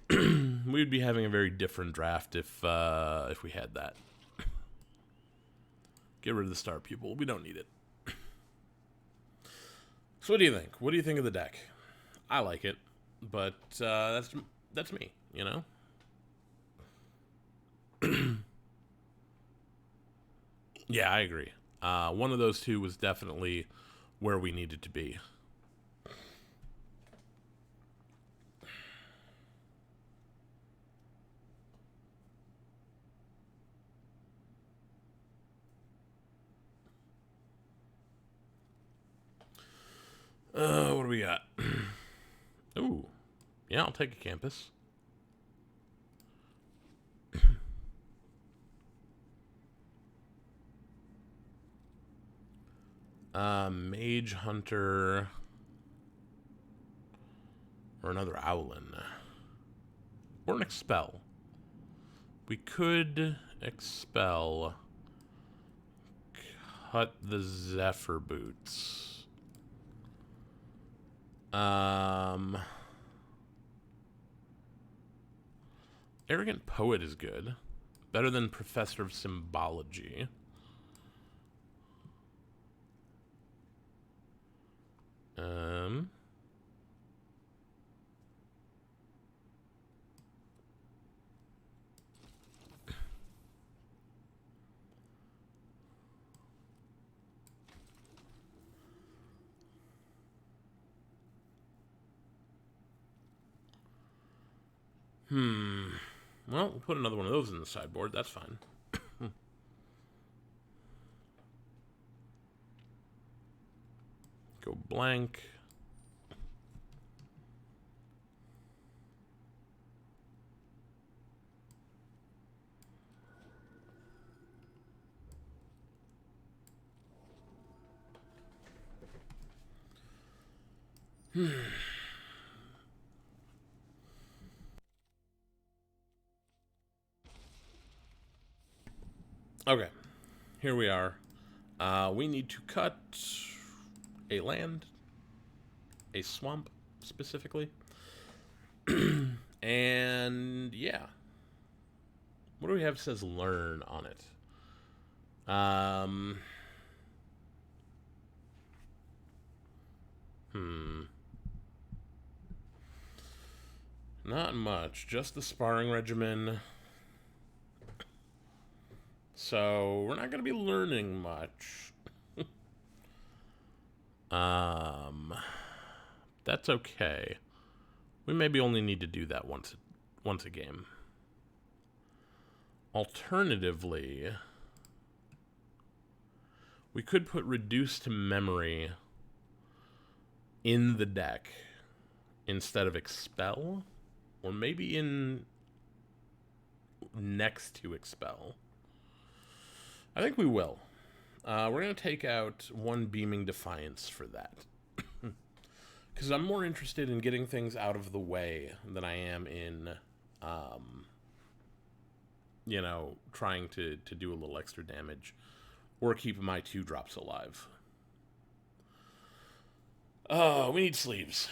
Speaker 1: We'd be having a very different draft if we had that. Get rid of the Star Pupil. We don't need it. So what do you think? What do you think of the deck? I like it, but that's me, you know? Yeah, I agree. One of those two was definitely where we needed to be. What do we got? Ooh. Yeah, I'll take a campus. Mage Hunter. Or another Owlin. Or an Expel. We could Expel. Cut the Zephyr Boots. Arrogant Poet is good. Better than Professor of Symbology. Well, we'll put another one of those in the sideboard. That's fine. Go blank. Okay, here we are. We need to cut a land, a swamp specifically, and yeah. What do we have that says learn on it? Not much, just the sparring regimen. So, we're not going to be learning much. That's okay. We maybe only need to do that once a game. Alternatively, we could put Reduce to Memory in the deck instead of Expel, or maybe in next to Expel. I think we will. We're going to take out one Beaming Defiance for that. Because I'm more interested in getting things out of the way than I am in, you know, trying to do a little extra damage or keep my 2-drops alive. Oh, we need sleeves.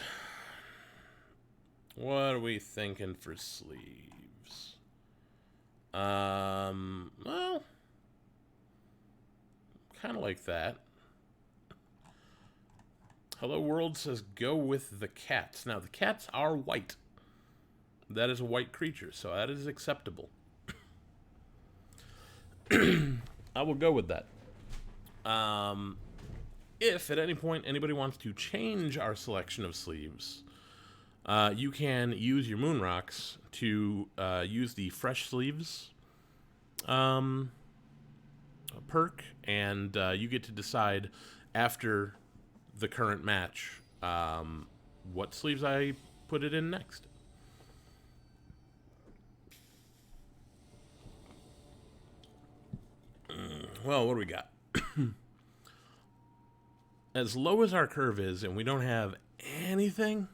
Speaker 1: What are we thinking for sleeves? Well, kind of like that. Hello World says go with the cats. Now, the cats are white. That is a white creature, so that is acceptable. I will go with that. If at any point anybody wants to change our selection of sleeves, you can use your Moon Rocks to use the Fresh Sleeves perk, and you get to decide after the current match what sleeves I put it in next. Well, what do we got? As low as our curve is, and we don't have anything,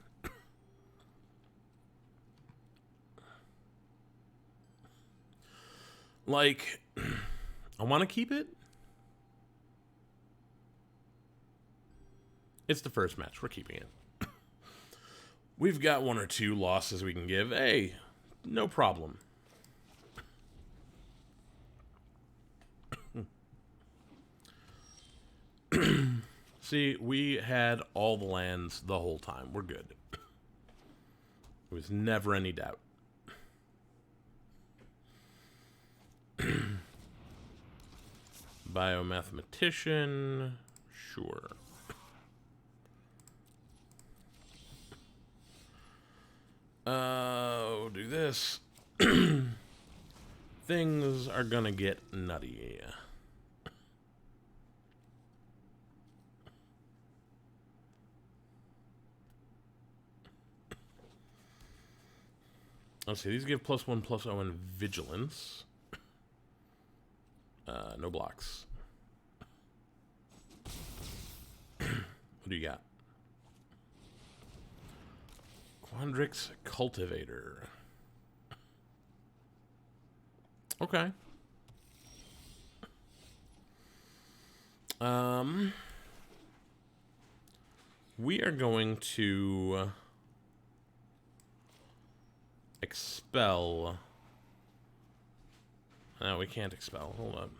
Speaker 1: Like, I want to keep it. It's the first match. We're keeping it. We've got 1 or 2 losses we can give. Hey, no problem. See, we had all the lands the whole time. We're good. There was never any doubt. Biomathematician. Sure. We'll do this. Things are gonna get nutty. Let's see, these give +1/+0 and vigilance. No blocks. What do you got? Quandrix Cultivator. Okay. We are going to expel. No, we can't expel. Hold up.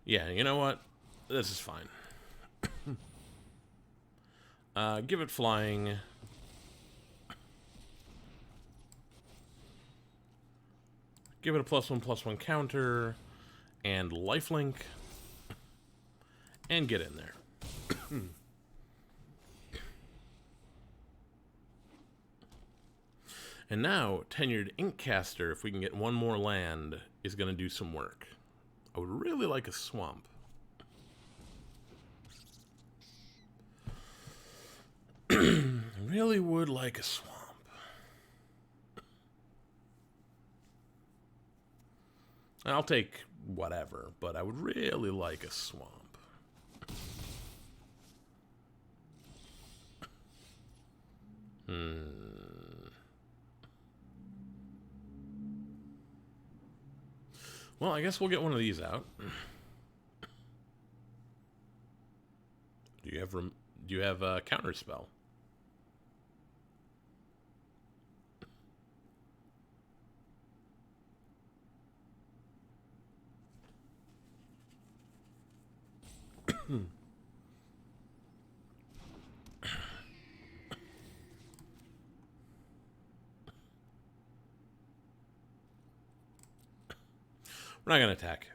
Speaker 1: Yeah, you know what? This is fine. Give it flying. Give it a +1/+1 counter. And lifelink. And get in there. And now, Tenured Inkcaster, if we can get 1 more land, is going to do some work. I would really like a swamp. Really would like a swamp. I'll take whatever, but I would really like a swamp. Well, I guess we'll get one of these out. Do you have a counter spell? We're not going to attack.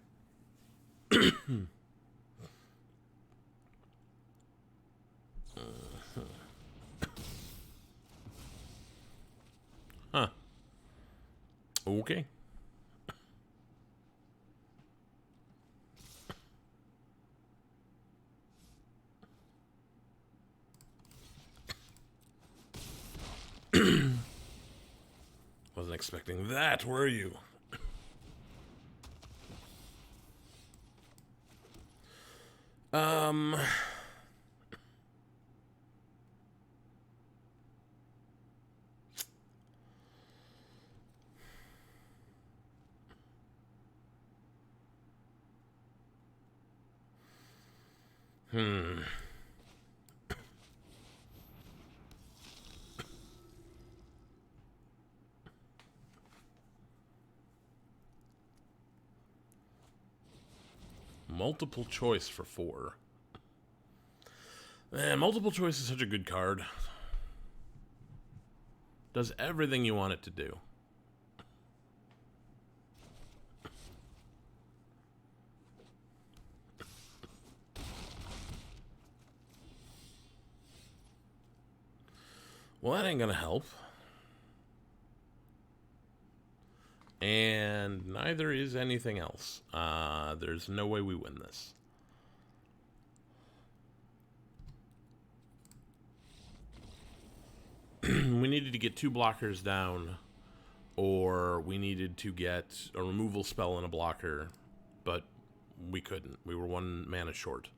Speaker 1: Huh. Okay. Wasn't expecting that, were you? Multiple choice for 4. Man, multiple choice is such a good card. Does everything you want it to do. Well, that ain't gonna help. And neither is anything else. There's no way we win this. We needed to get 2 blockers down, or we needed to get a removal spell and a blocker, but we couldn't. We were 1 mana short.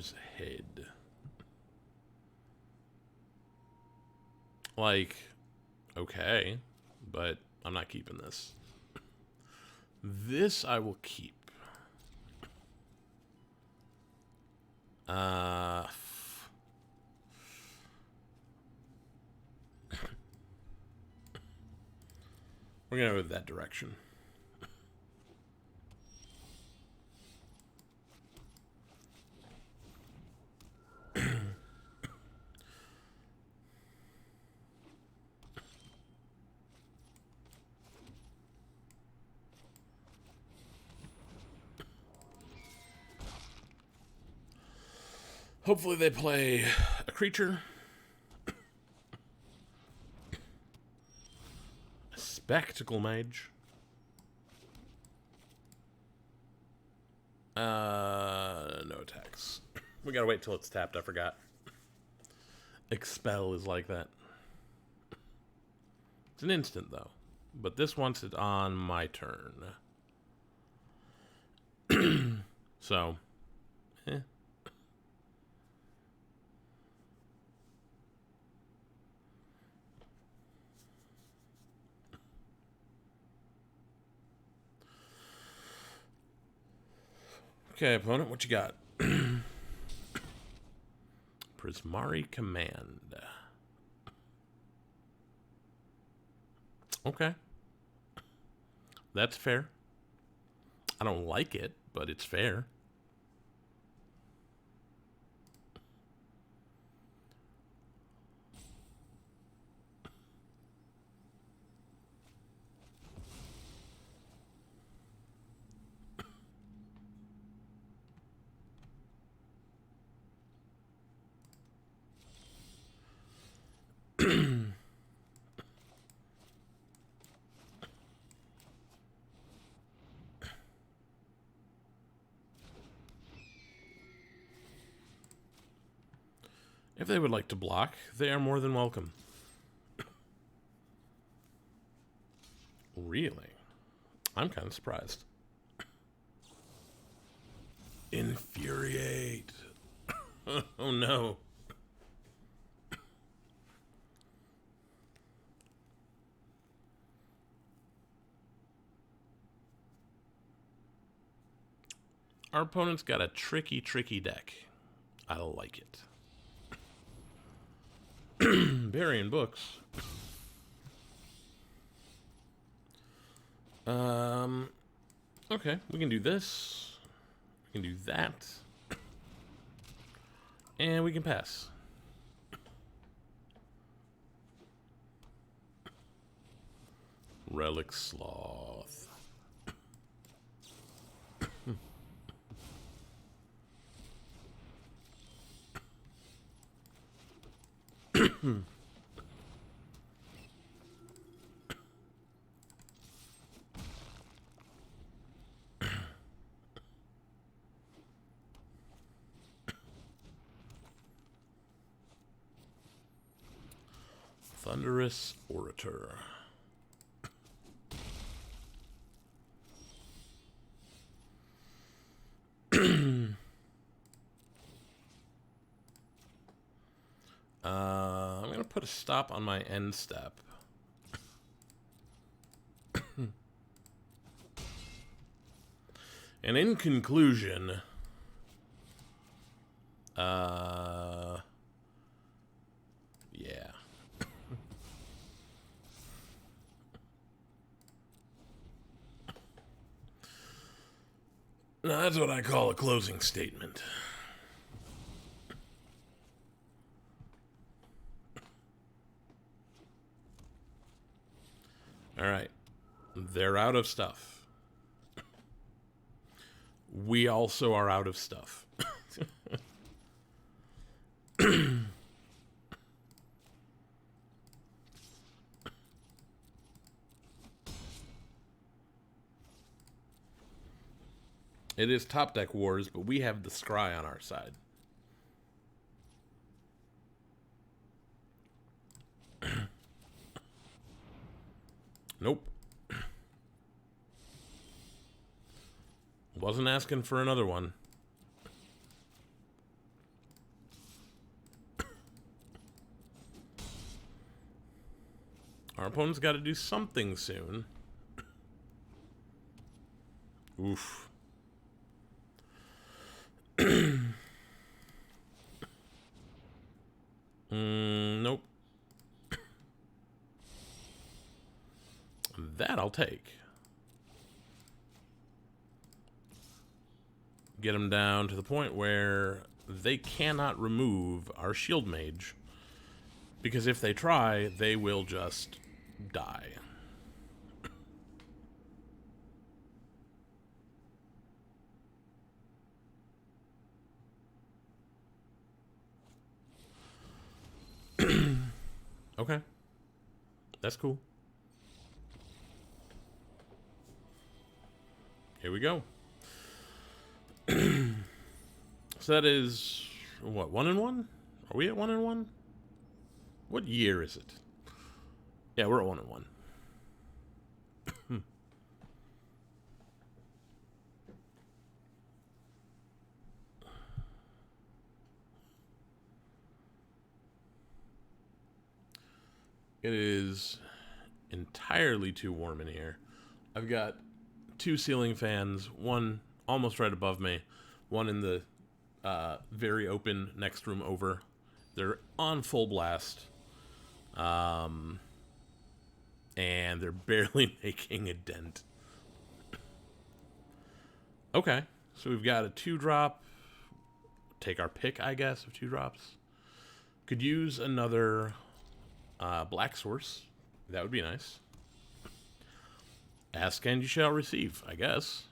Speaker 1: Deer's Head. Like, okay, but I'm not keeping this. This I will keep. We're gonna go that direction. Hopefully they play a creature. A Spectacle Mage. No attacks. We gotta wait till it's tapped, I forgot. Expel is like that. It's an instant, though. But this wants it on my turn. So, eh. Okay, opponent, what you got? Prismari Command. Okay. That's fair. I don't like it, but it's fair. If they would like to block, they are more than welcome. Really? I'm kind of surprised. Infuriate. Oh no. Our opponent's got a tricky, tricky deck. I like it. Burying books. Okay, we can do this. We can do that. And we can pass. Relic Sloth. Thunderous Orator. I'm going to put a stop on my end step. And in conclusion, yeah. Now, that's what I call a closing statement. All right. They're out of stuff. We also are out of stuff. It is top deck wars, but we have the scry on our side. Nope. Wasn't asking for another one. Our opponent's got to do something soon. Oof. Nope. That I'll take. Get them down to the point where they cannot remove our shield mage. Because if they try, they will just die. Okay. That's cool. Here we go. So that is, what, 1-1? Are we at 1-1? What year is it? Yeah, we're at 1-1. It is entirely too warm in here. I've got 2 ceiling fans, one almost right above me, one in the very open next room over. They're on full blast. And they're barely making a dent. Okay, so we've got a 2-drop. Take our pick, I guess, of 2 drops. Could use another black source. That would be nice. Ask and you shall receive, I guess.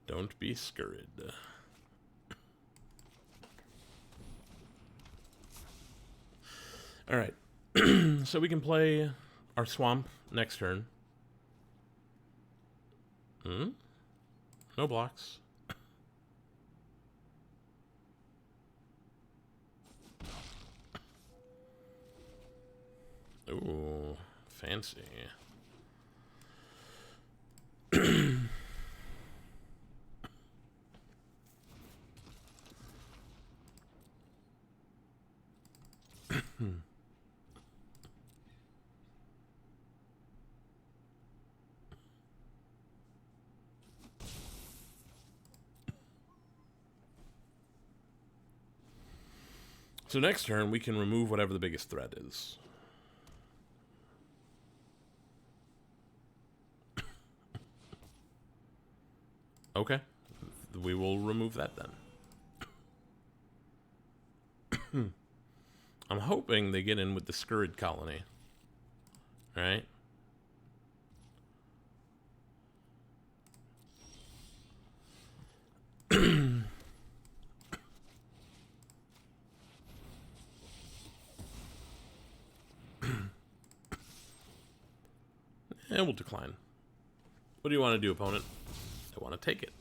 Speaker 1: Don't be scurried. Alright. So we can play our swamp next turn. No blocks. Ooh, fancy. So next turn, we can remove whatever the biggest threat is. Okay. We will remove that then. I'm hoping they get in with the Scurrid Colony. Right? And we'll decline. What do you want to do, opponent? I want to take it.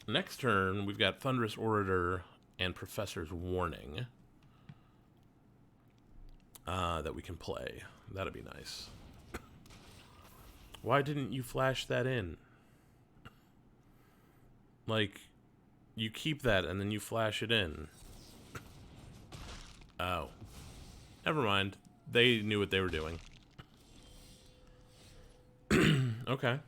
Speaker 1: Next turn, we've got Thunderous Orator and Professor's Warning that we can play. That'd be nice. Why didn't you flash that in? Like, you keep that and then you flash it in. Oh. Never mind. They knew what they were doing. Okay.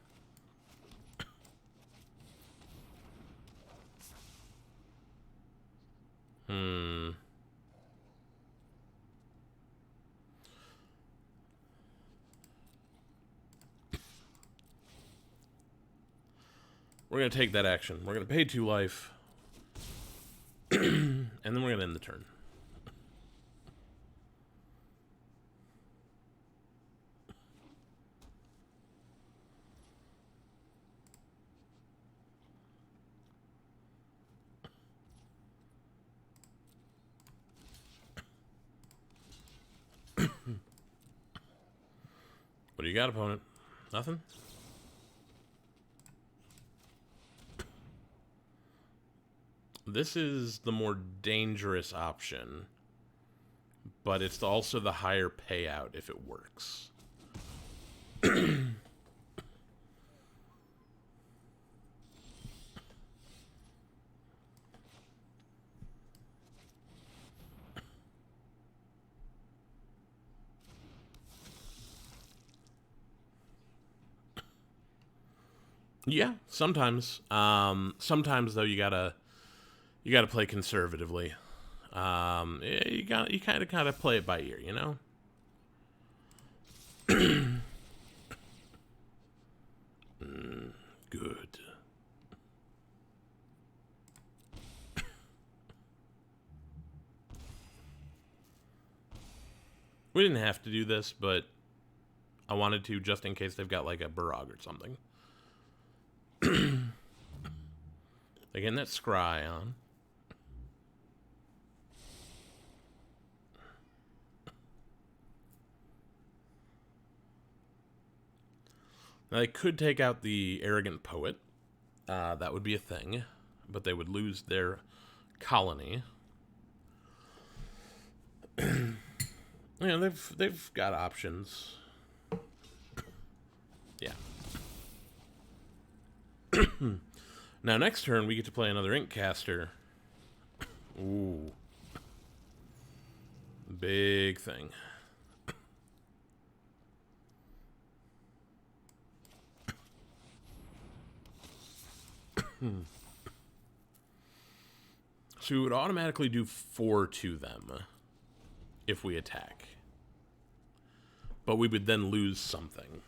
Speaker 1: We're going to take that action. We're going to pay 2 life. And then we're going to end the turn. What do you got, opponent? Nothing? This is the more dangerous option, but it's also the higher payout if it works. Yeah, sometimes. Sometimes though, you gotta play conservatively. You kind of play it by ear, you know. Good. We didn't have to do this, but I wanted to just in case they've got like a Barog or something. Again, that scry on. Now, they could take out the Arrogant Poet. That would be a thing, but they would lose their colony. Yeah, they've got options. Yeah. Now, next turn, we get to play another Inkcaster. Ooh. Big thing. So we would automatically do 4 to them if we attack. But we would then lose something.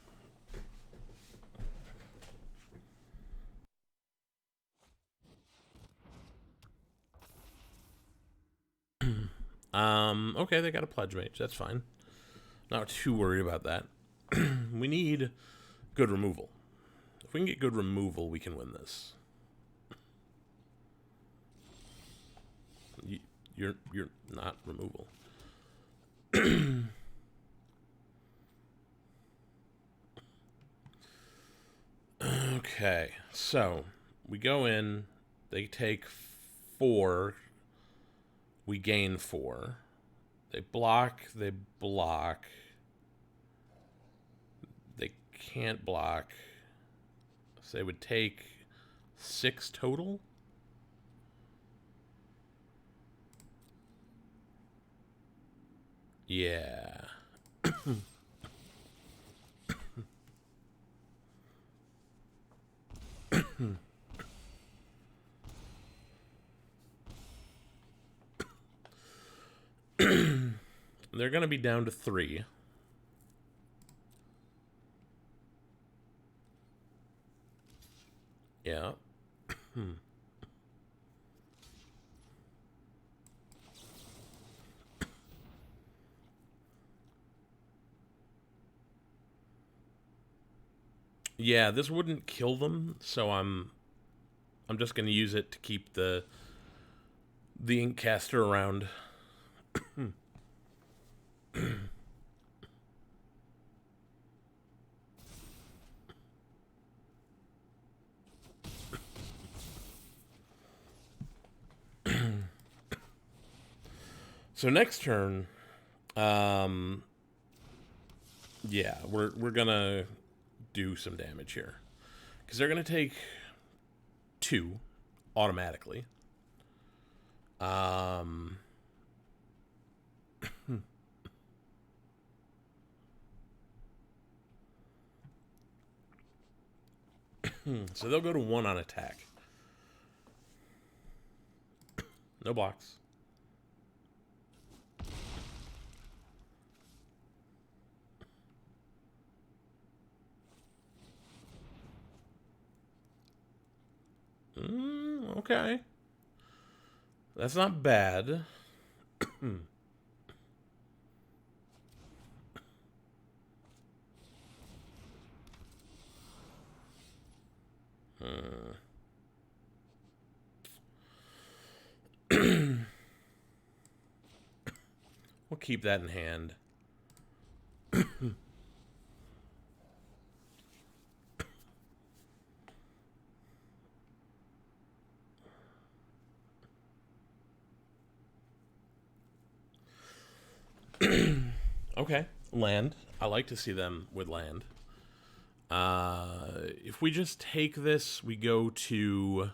Speaker 1: Okay, they got a Pledge Mage. That's fine. Not too worried about that. We need good removal. If we can get good removal, we can win this. You're not removal. Okay, so we go in. They take 4. We gain 4. They block. They block. They can't block. So they would take 6 total. Yeah. They're going to be down to 3. Yeah. Yeah, this wouldn't kill them, so I'm just going to use it to keep the Inkcaster around. So next turn, yeah, we're gonna do some damage here because they're gonna take 2 automatically. So they'll go to 1 on attack. No blocks. Okay. That's not bad. We'll keep that in hand. Okay, land. I like to see them with land. If we just take this, we go to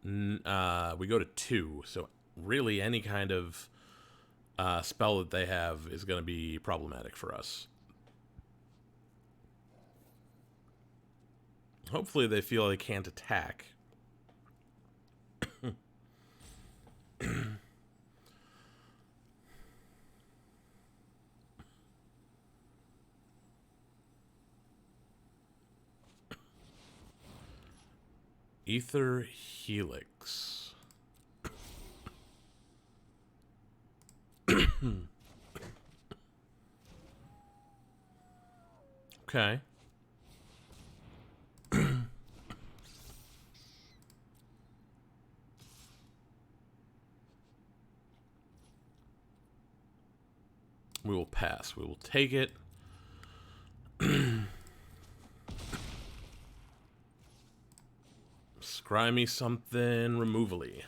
Speaker 1: 2. So really, any kind of spell that they have is going to be problematic for us. Hopefully they feel they can't attack. Ether Helix. Okay. We will pass. We will take it. Scry me something removally.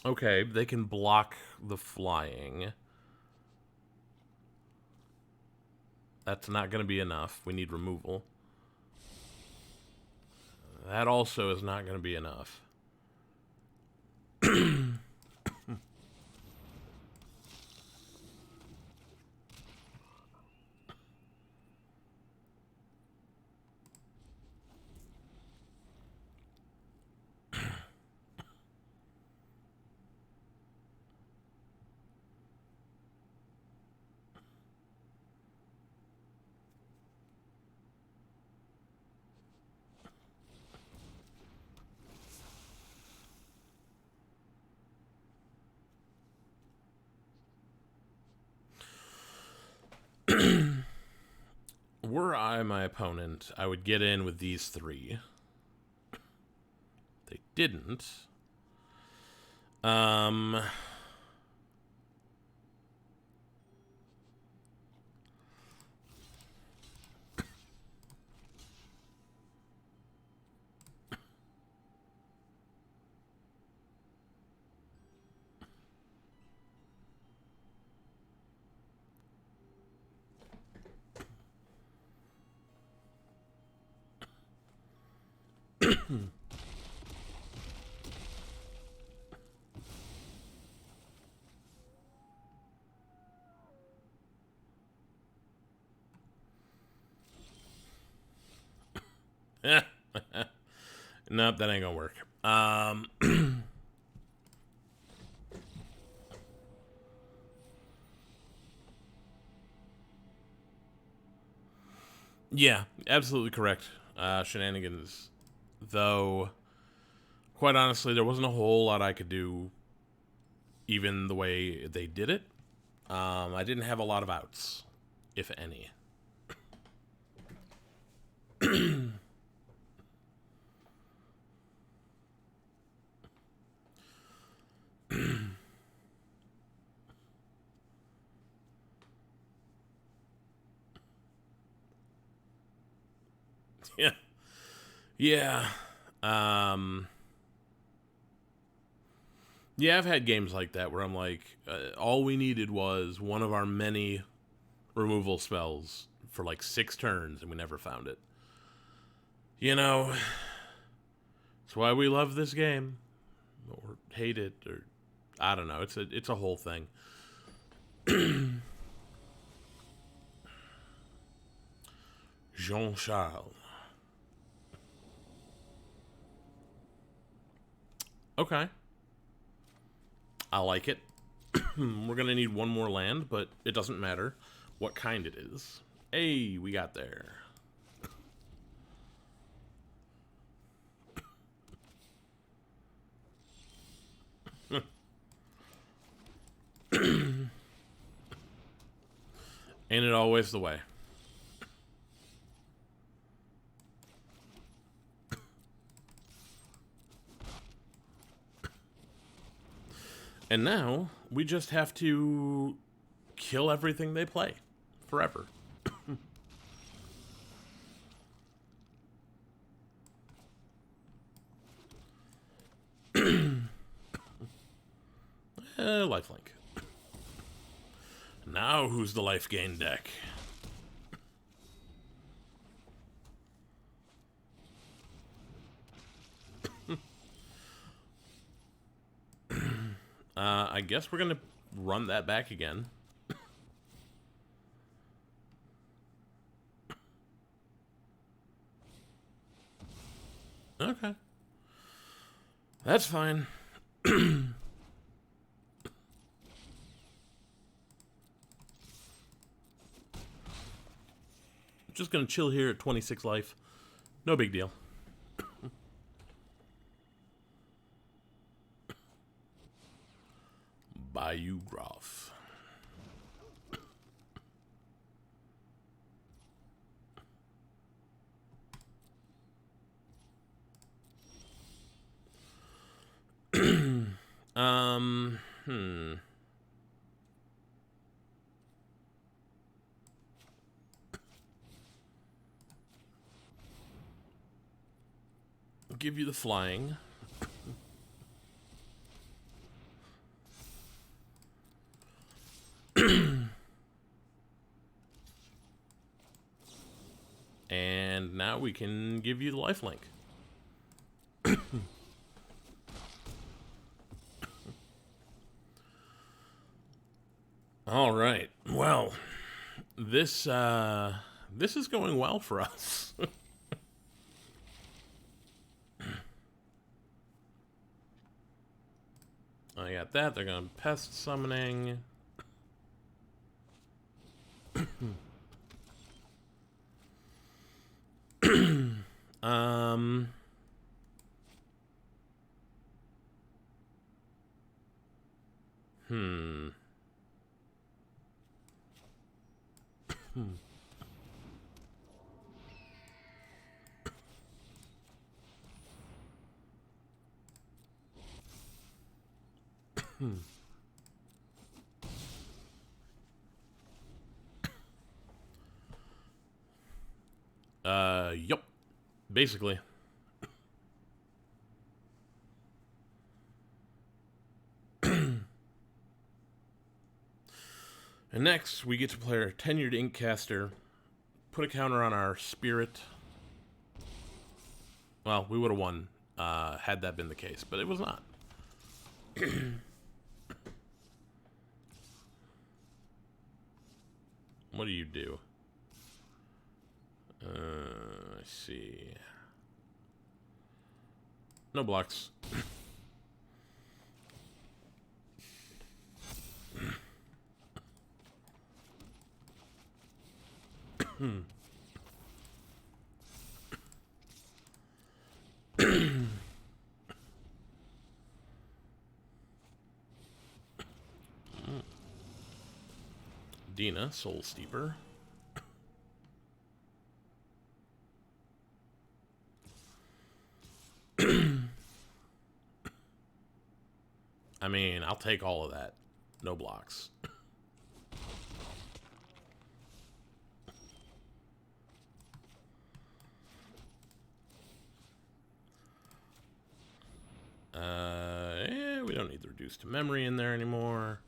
Speaker 1: Okay, they can block the flying. That's not going to be enough. We need removal. That also is not going to be enough. Were I my opponent, I would get in with these three. They didn't. Nope, that ain't gonna work. Yeah, absolutely correct. Shenanigans. Though, quite honestly, there wasn't a whole lot I could do, even the way they did it. I didn't have a lot of outs, if any. Yeah. Yeah. Yeah, I've had games like that where I'm like, all we needed was one of our many removal spells for like 6 turns, and we never found it. You know, it's why we love this game, or hate it, or I don't know. It's a whole thing. Jean Charles. Okay. I like it. We're going to need one more land, but it doesn't matter what kind it is. Hey, we got there. Ain't it always the way? And now, we just have to kill everything they play. Forever. Lifelink. Now who's the life gain deck? I guess we're going to run that back again. Okay. That's fine. Just gonna chill here at 26 life. No big deal. Bayou Groff. um, hmm. I'll give you the flying. And now we can give you the lifelink. All right. Well, this is going well for us. I got that. They're going pest summoning. um hmm yup, basically. And next, we get to play our Tenured Inkcaster, put a counter on our Spirit. Well, we would have won had that been the case, but it was not. What do you do? I see. No blocks. Dina, Soul Steeper. I mean, I'll take all of that. No blocks. We don't need the reduced to memory in there anymore.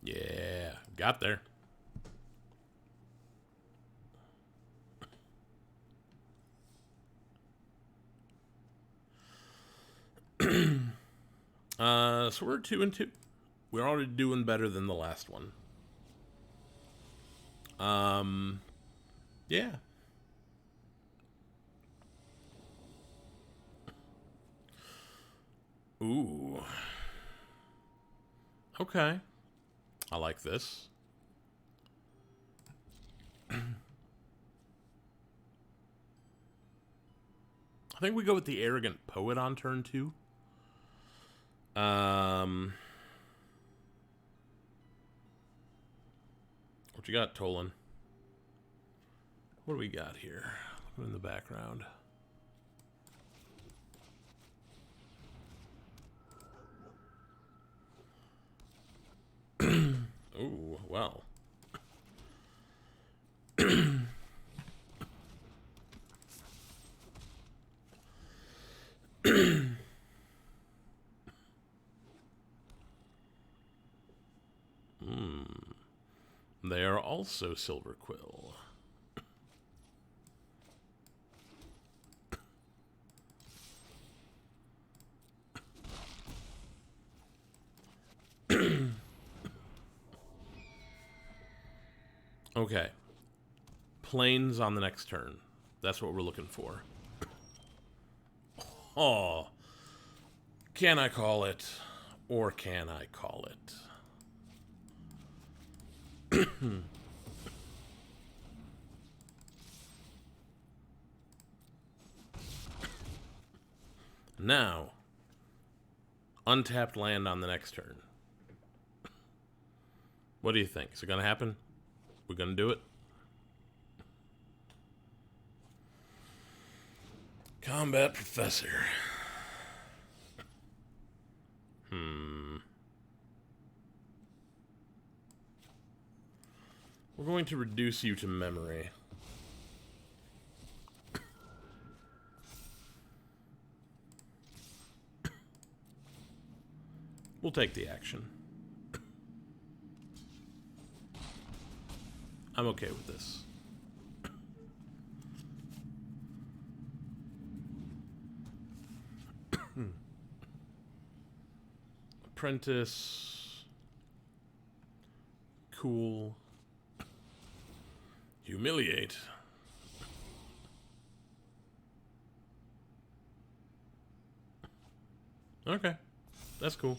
Speaker 1: Yeah, got there. So we're 2-2. We're already doing better than the last one. Yeah. Ooh. Okay. I like this. I think we go with the Arrogant Poet on turn 2. What you got, Tolan? What do we got here? Put in the background. They are also Silver Quill. Okay. Plains on the next turn. That's what we're looking for. Oh. Can I call it? Or can I call it? Now, untapped land on the next turn. What do you think? Is it going to happen? We're going to do it? Combat Professor. We're going to reduce you to memory. We'll take the action. I'm okay with this. Apprentice. Cool. Humiliate. Okay. That's cool.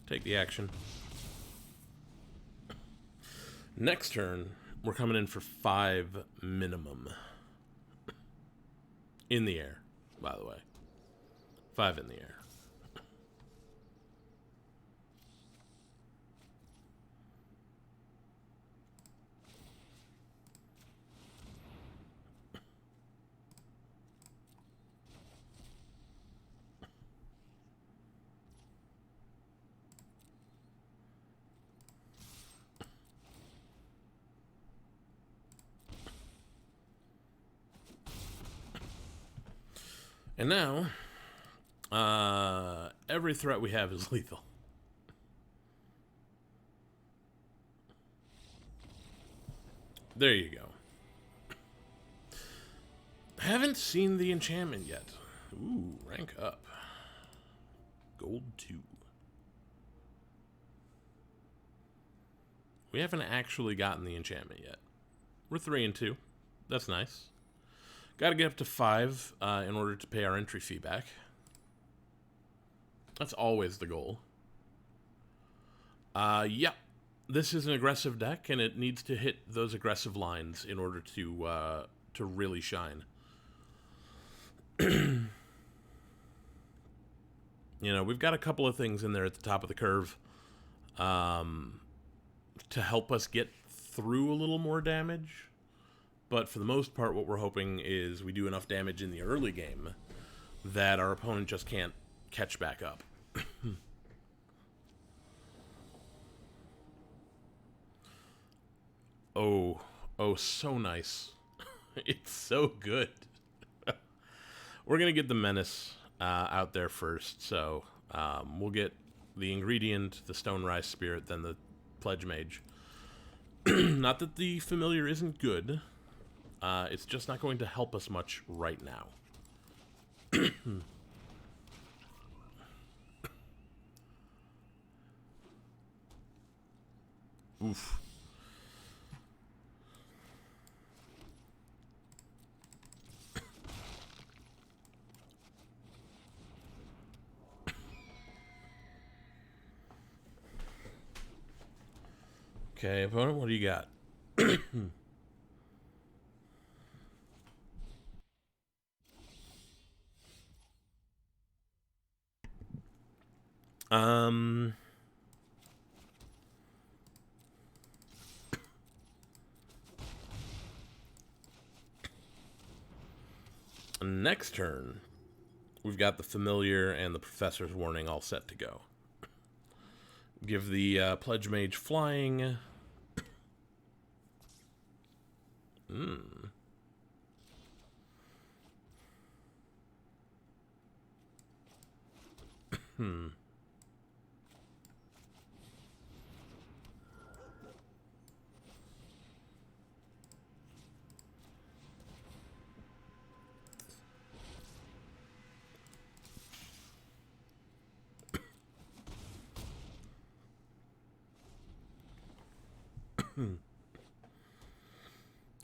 Speaker 1: Take the action. Next turn, we're coming in for 5 minimum. In the air, by the way. 5 in the air. And now, every threat we have is lethal. There you go. Haven't seen the enchantment yet. Ooh, rank up. Gold 2. We haven't actually gotten the enchantment yet. We're 3 and 2. That's nice. Got to get up to 5 in order to pay our entry fee back. That's always the goal. Yeah. This is an aggressive deck, and it needs to hit those aggressive lines in order to really shine. You know, we've got a couple of things in there at the top of the curve to help us get through a little more damage. But for the most part, what we're hoping is we do enough damage in the early game that our opponent just can't catch back up. Oh, so nice. It's so good. We're going to get the Menace out there first, so we'll get the ingredient, the Stone Rise Spirit, then the Pledge Mage. Not that the Familiar isn't good. It's just not going to help us much right now. Oof. Okay, opponent, what do you got? Next turn, we've got the Familiar and the Professor's Warning all set to go. Give the Pledge Mage flying.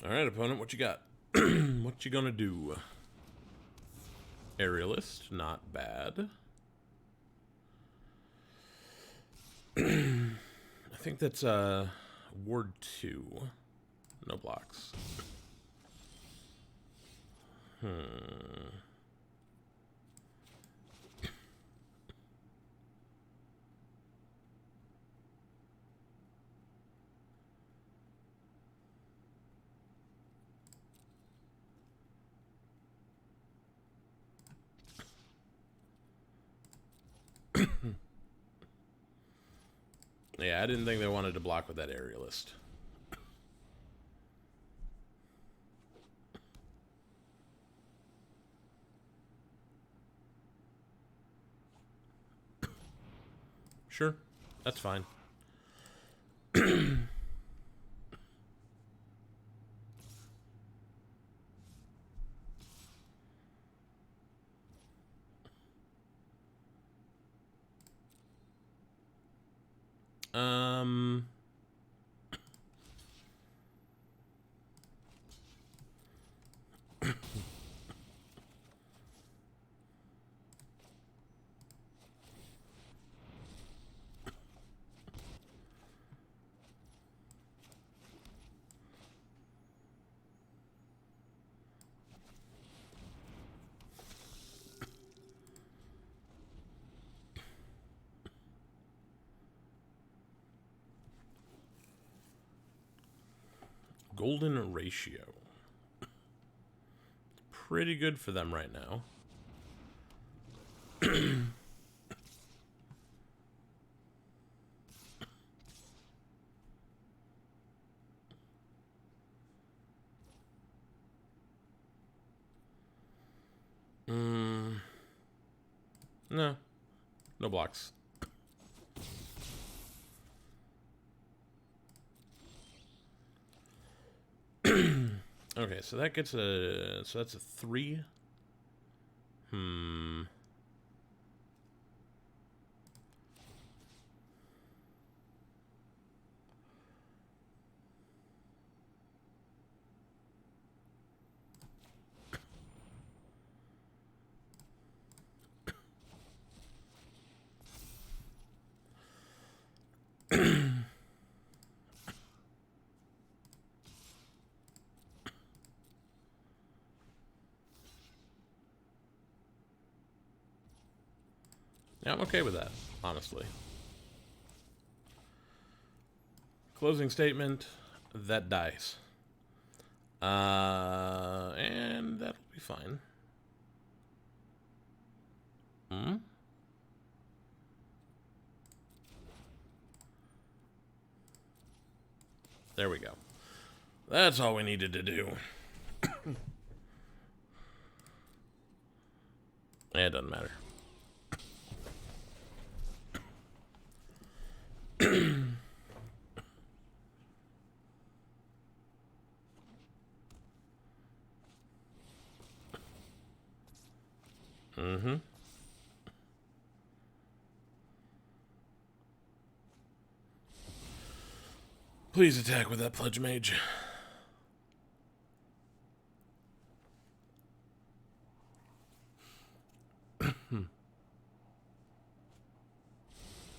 Speaker 1: Alright, opponent, what you got? What you gonna do? Aerialist, not bad. I think that's Ward 2. No blocks. Yeah, I didn't think they wanted to block with that aerialist. Sure, that's fine. Golden ratio. Pretty good for them right now. No. No blocks. Okay, so that gets a... So that's a 3. Yeah, I'm okay with that, honestly. Closing statement, that dies. And that'll be fine. There we go. That's all we needed to do. It doesn't matter. Please attack with that Pledge Mage.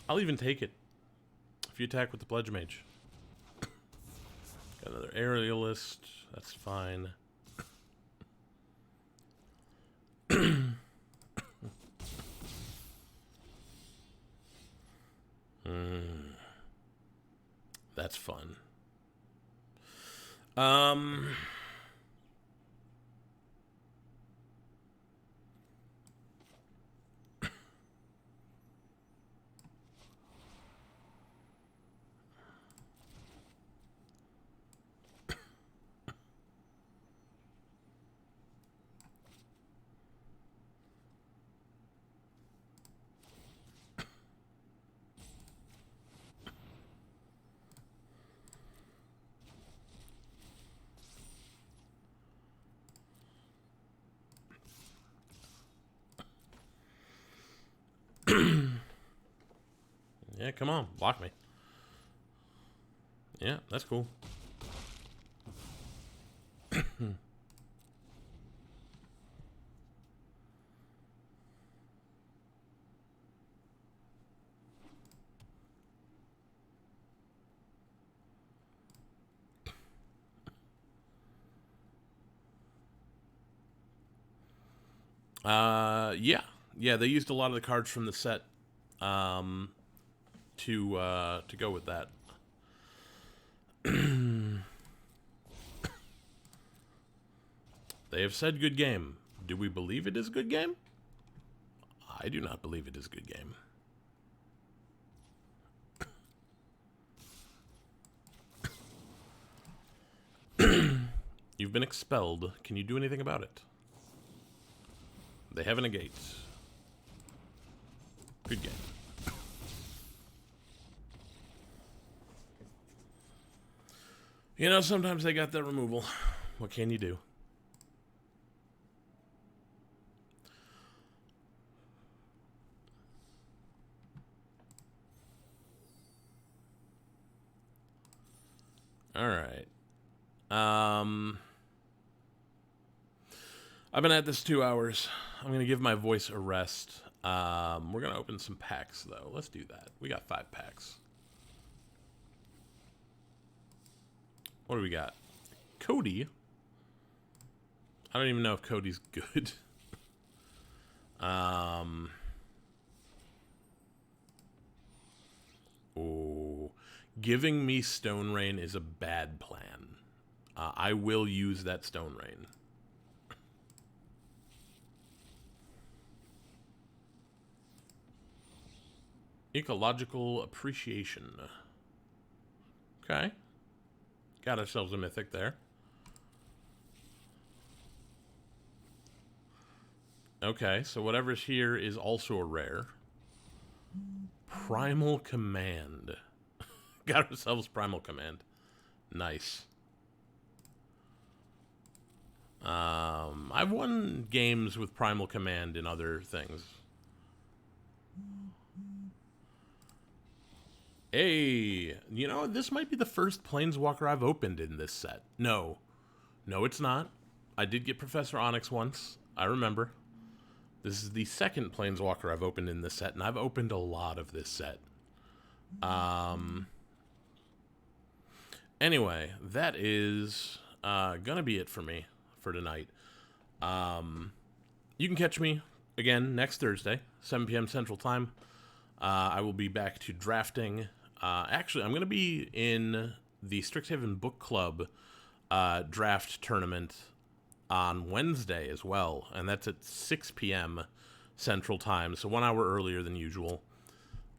Speaker 1: I'll even take it if you attack with the Pledge Mage. Got another aerialist. That's fine. That's fun. Yeah, come on. Block me. Yeah, that's cool. Yeah. Yeah, they used a lot of the cards from the set to go with that. They have said good game. Do we believe it is a good game? I do not believe it is a good game. You've been expelled. Can you do anything about it? They have a negate. Good game. You know, sometimes they got that removal. What can you do? All right. I've been at this 2 hours. I'm going to give my voice a rest. We're going to open some packs, though. Let's do that. We got 5 packs. What do we got? Cody. I don't even know if Cody's good. Oh, giving me Stone Rain is a bad plan. I will use that Stone Rain. Ecological Appreciation. Okay. Got ourselves a mythic there. Okay, so whatever's here is also a rare. Primal Command. Got ourselves Primal Command. Nice. I've won games with Primal Command in other things. Hey, you know, this might be the first Planeswalker I've opened in this set. No. No, it's not. I did get Professor Onyx once. I remember. This is the second Planeswalker I've opened in this set, and I've opened a lot of this set. Anyway, that is gonna be it for me for tonight. You can catch me again next Thursday, 7 p.m. Central Time. I will be back to drafting. Actually, I'm going to be in the Strixhaven Book Club draft tournament on Wednesday as well, and that's at 6 p.m. Central Time, so 1 hour earlier than usual.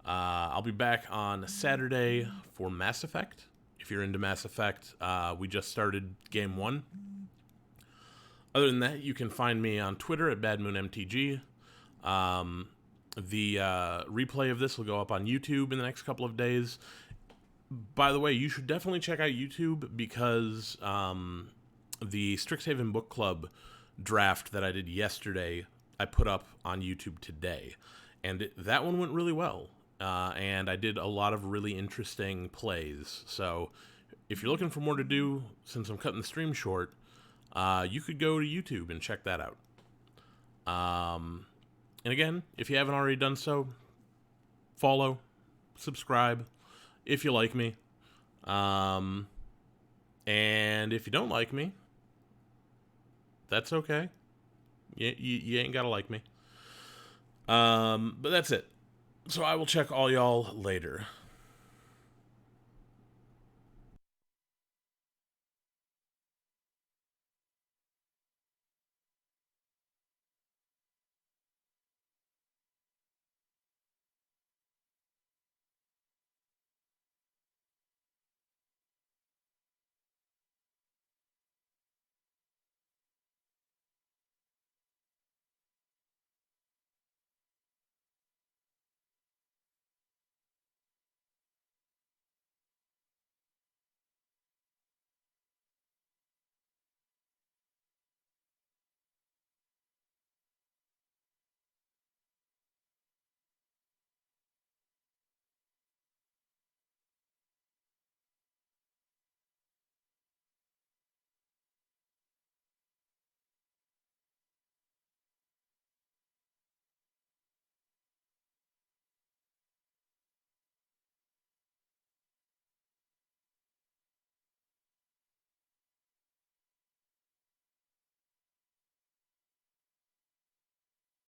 Speaker 1: I'll be back on Saturday for Mass Effect. If you're into Mass Effect, we just started Game 1. Other than that, you can find me on Twitter at BadMoonMTG. The replay of this will go up on YouTube in the next couple of days. By the way, you should definitely check out YouTube because the Strixhaven Book Club draft that I did yesterday, I put up on YouTube today. And that one went really well. And I did a lot of really interesting plays. So if you're looking for more to do, since I'm cutting the stream short, you could go to YouTube and check that out. And again, if you haven't already done so, follow, subscribe, if you like me. And if you don't like me, that's okay. You ain't gotta like me. But that's it. So I will check all y'all later.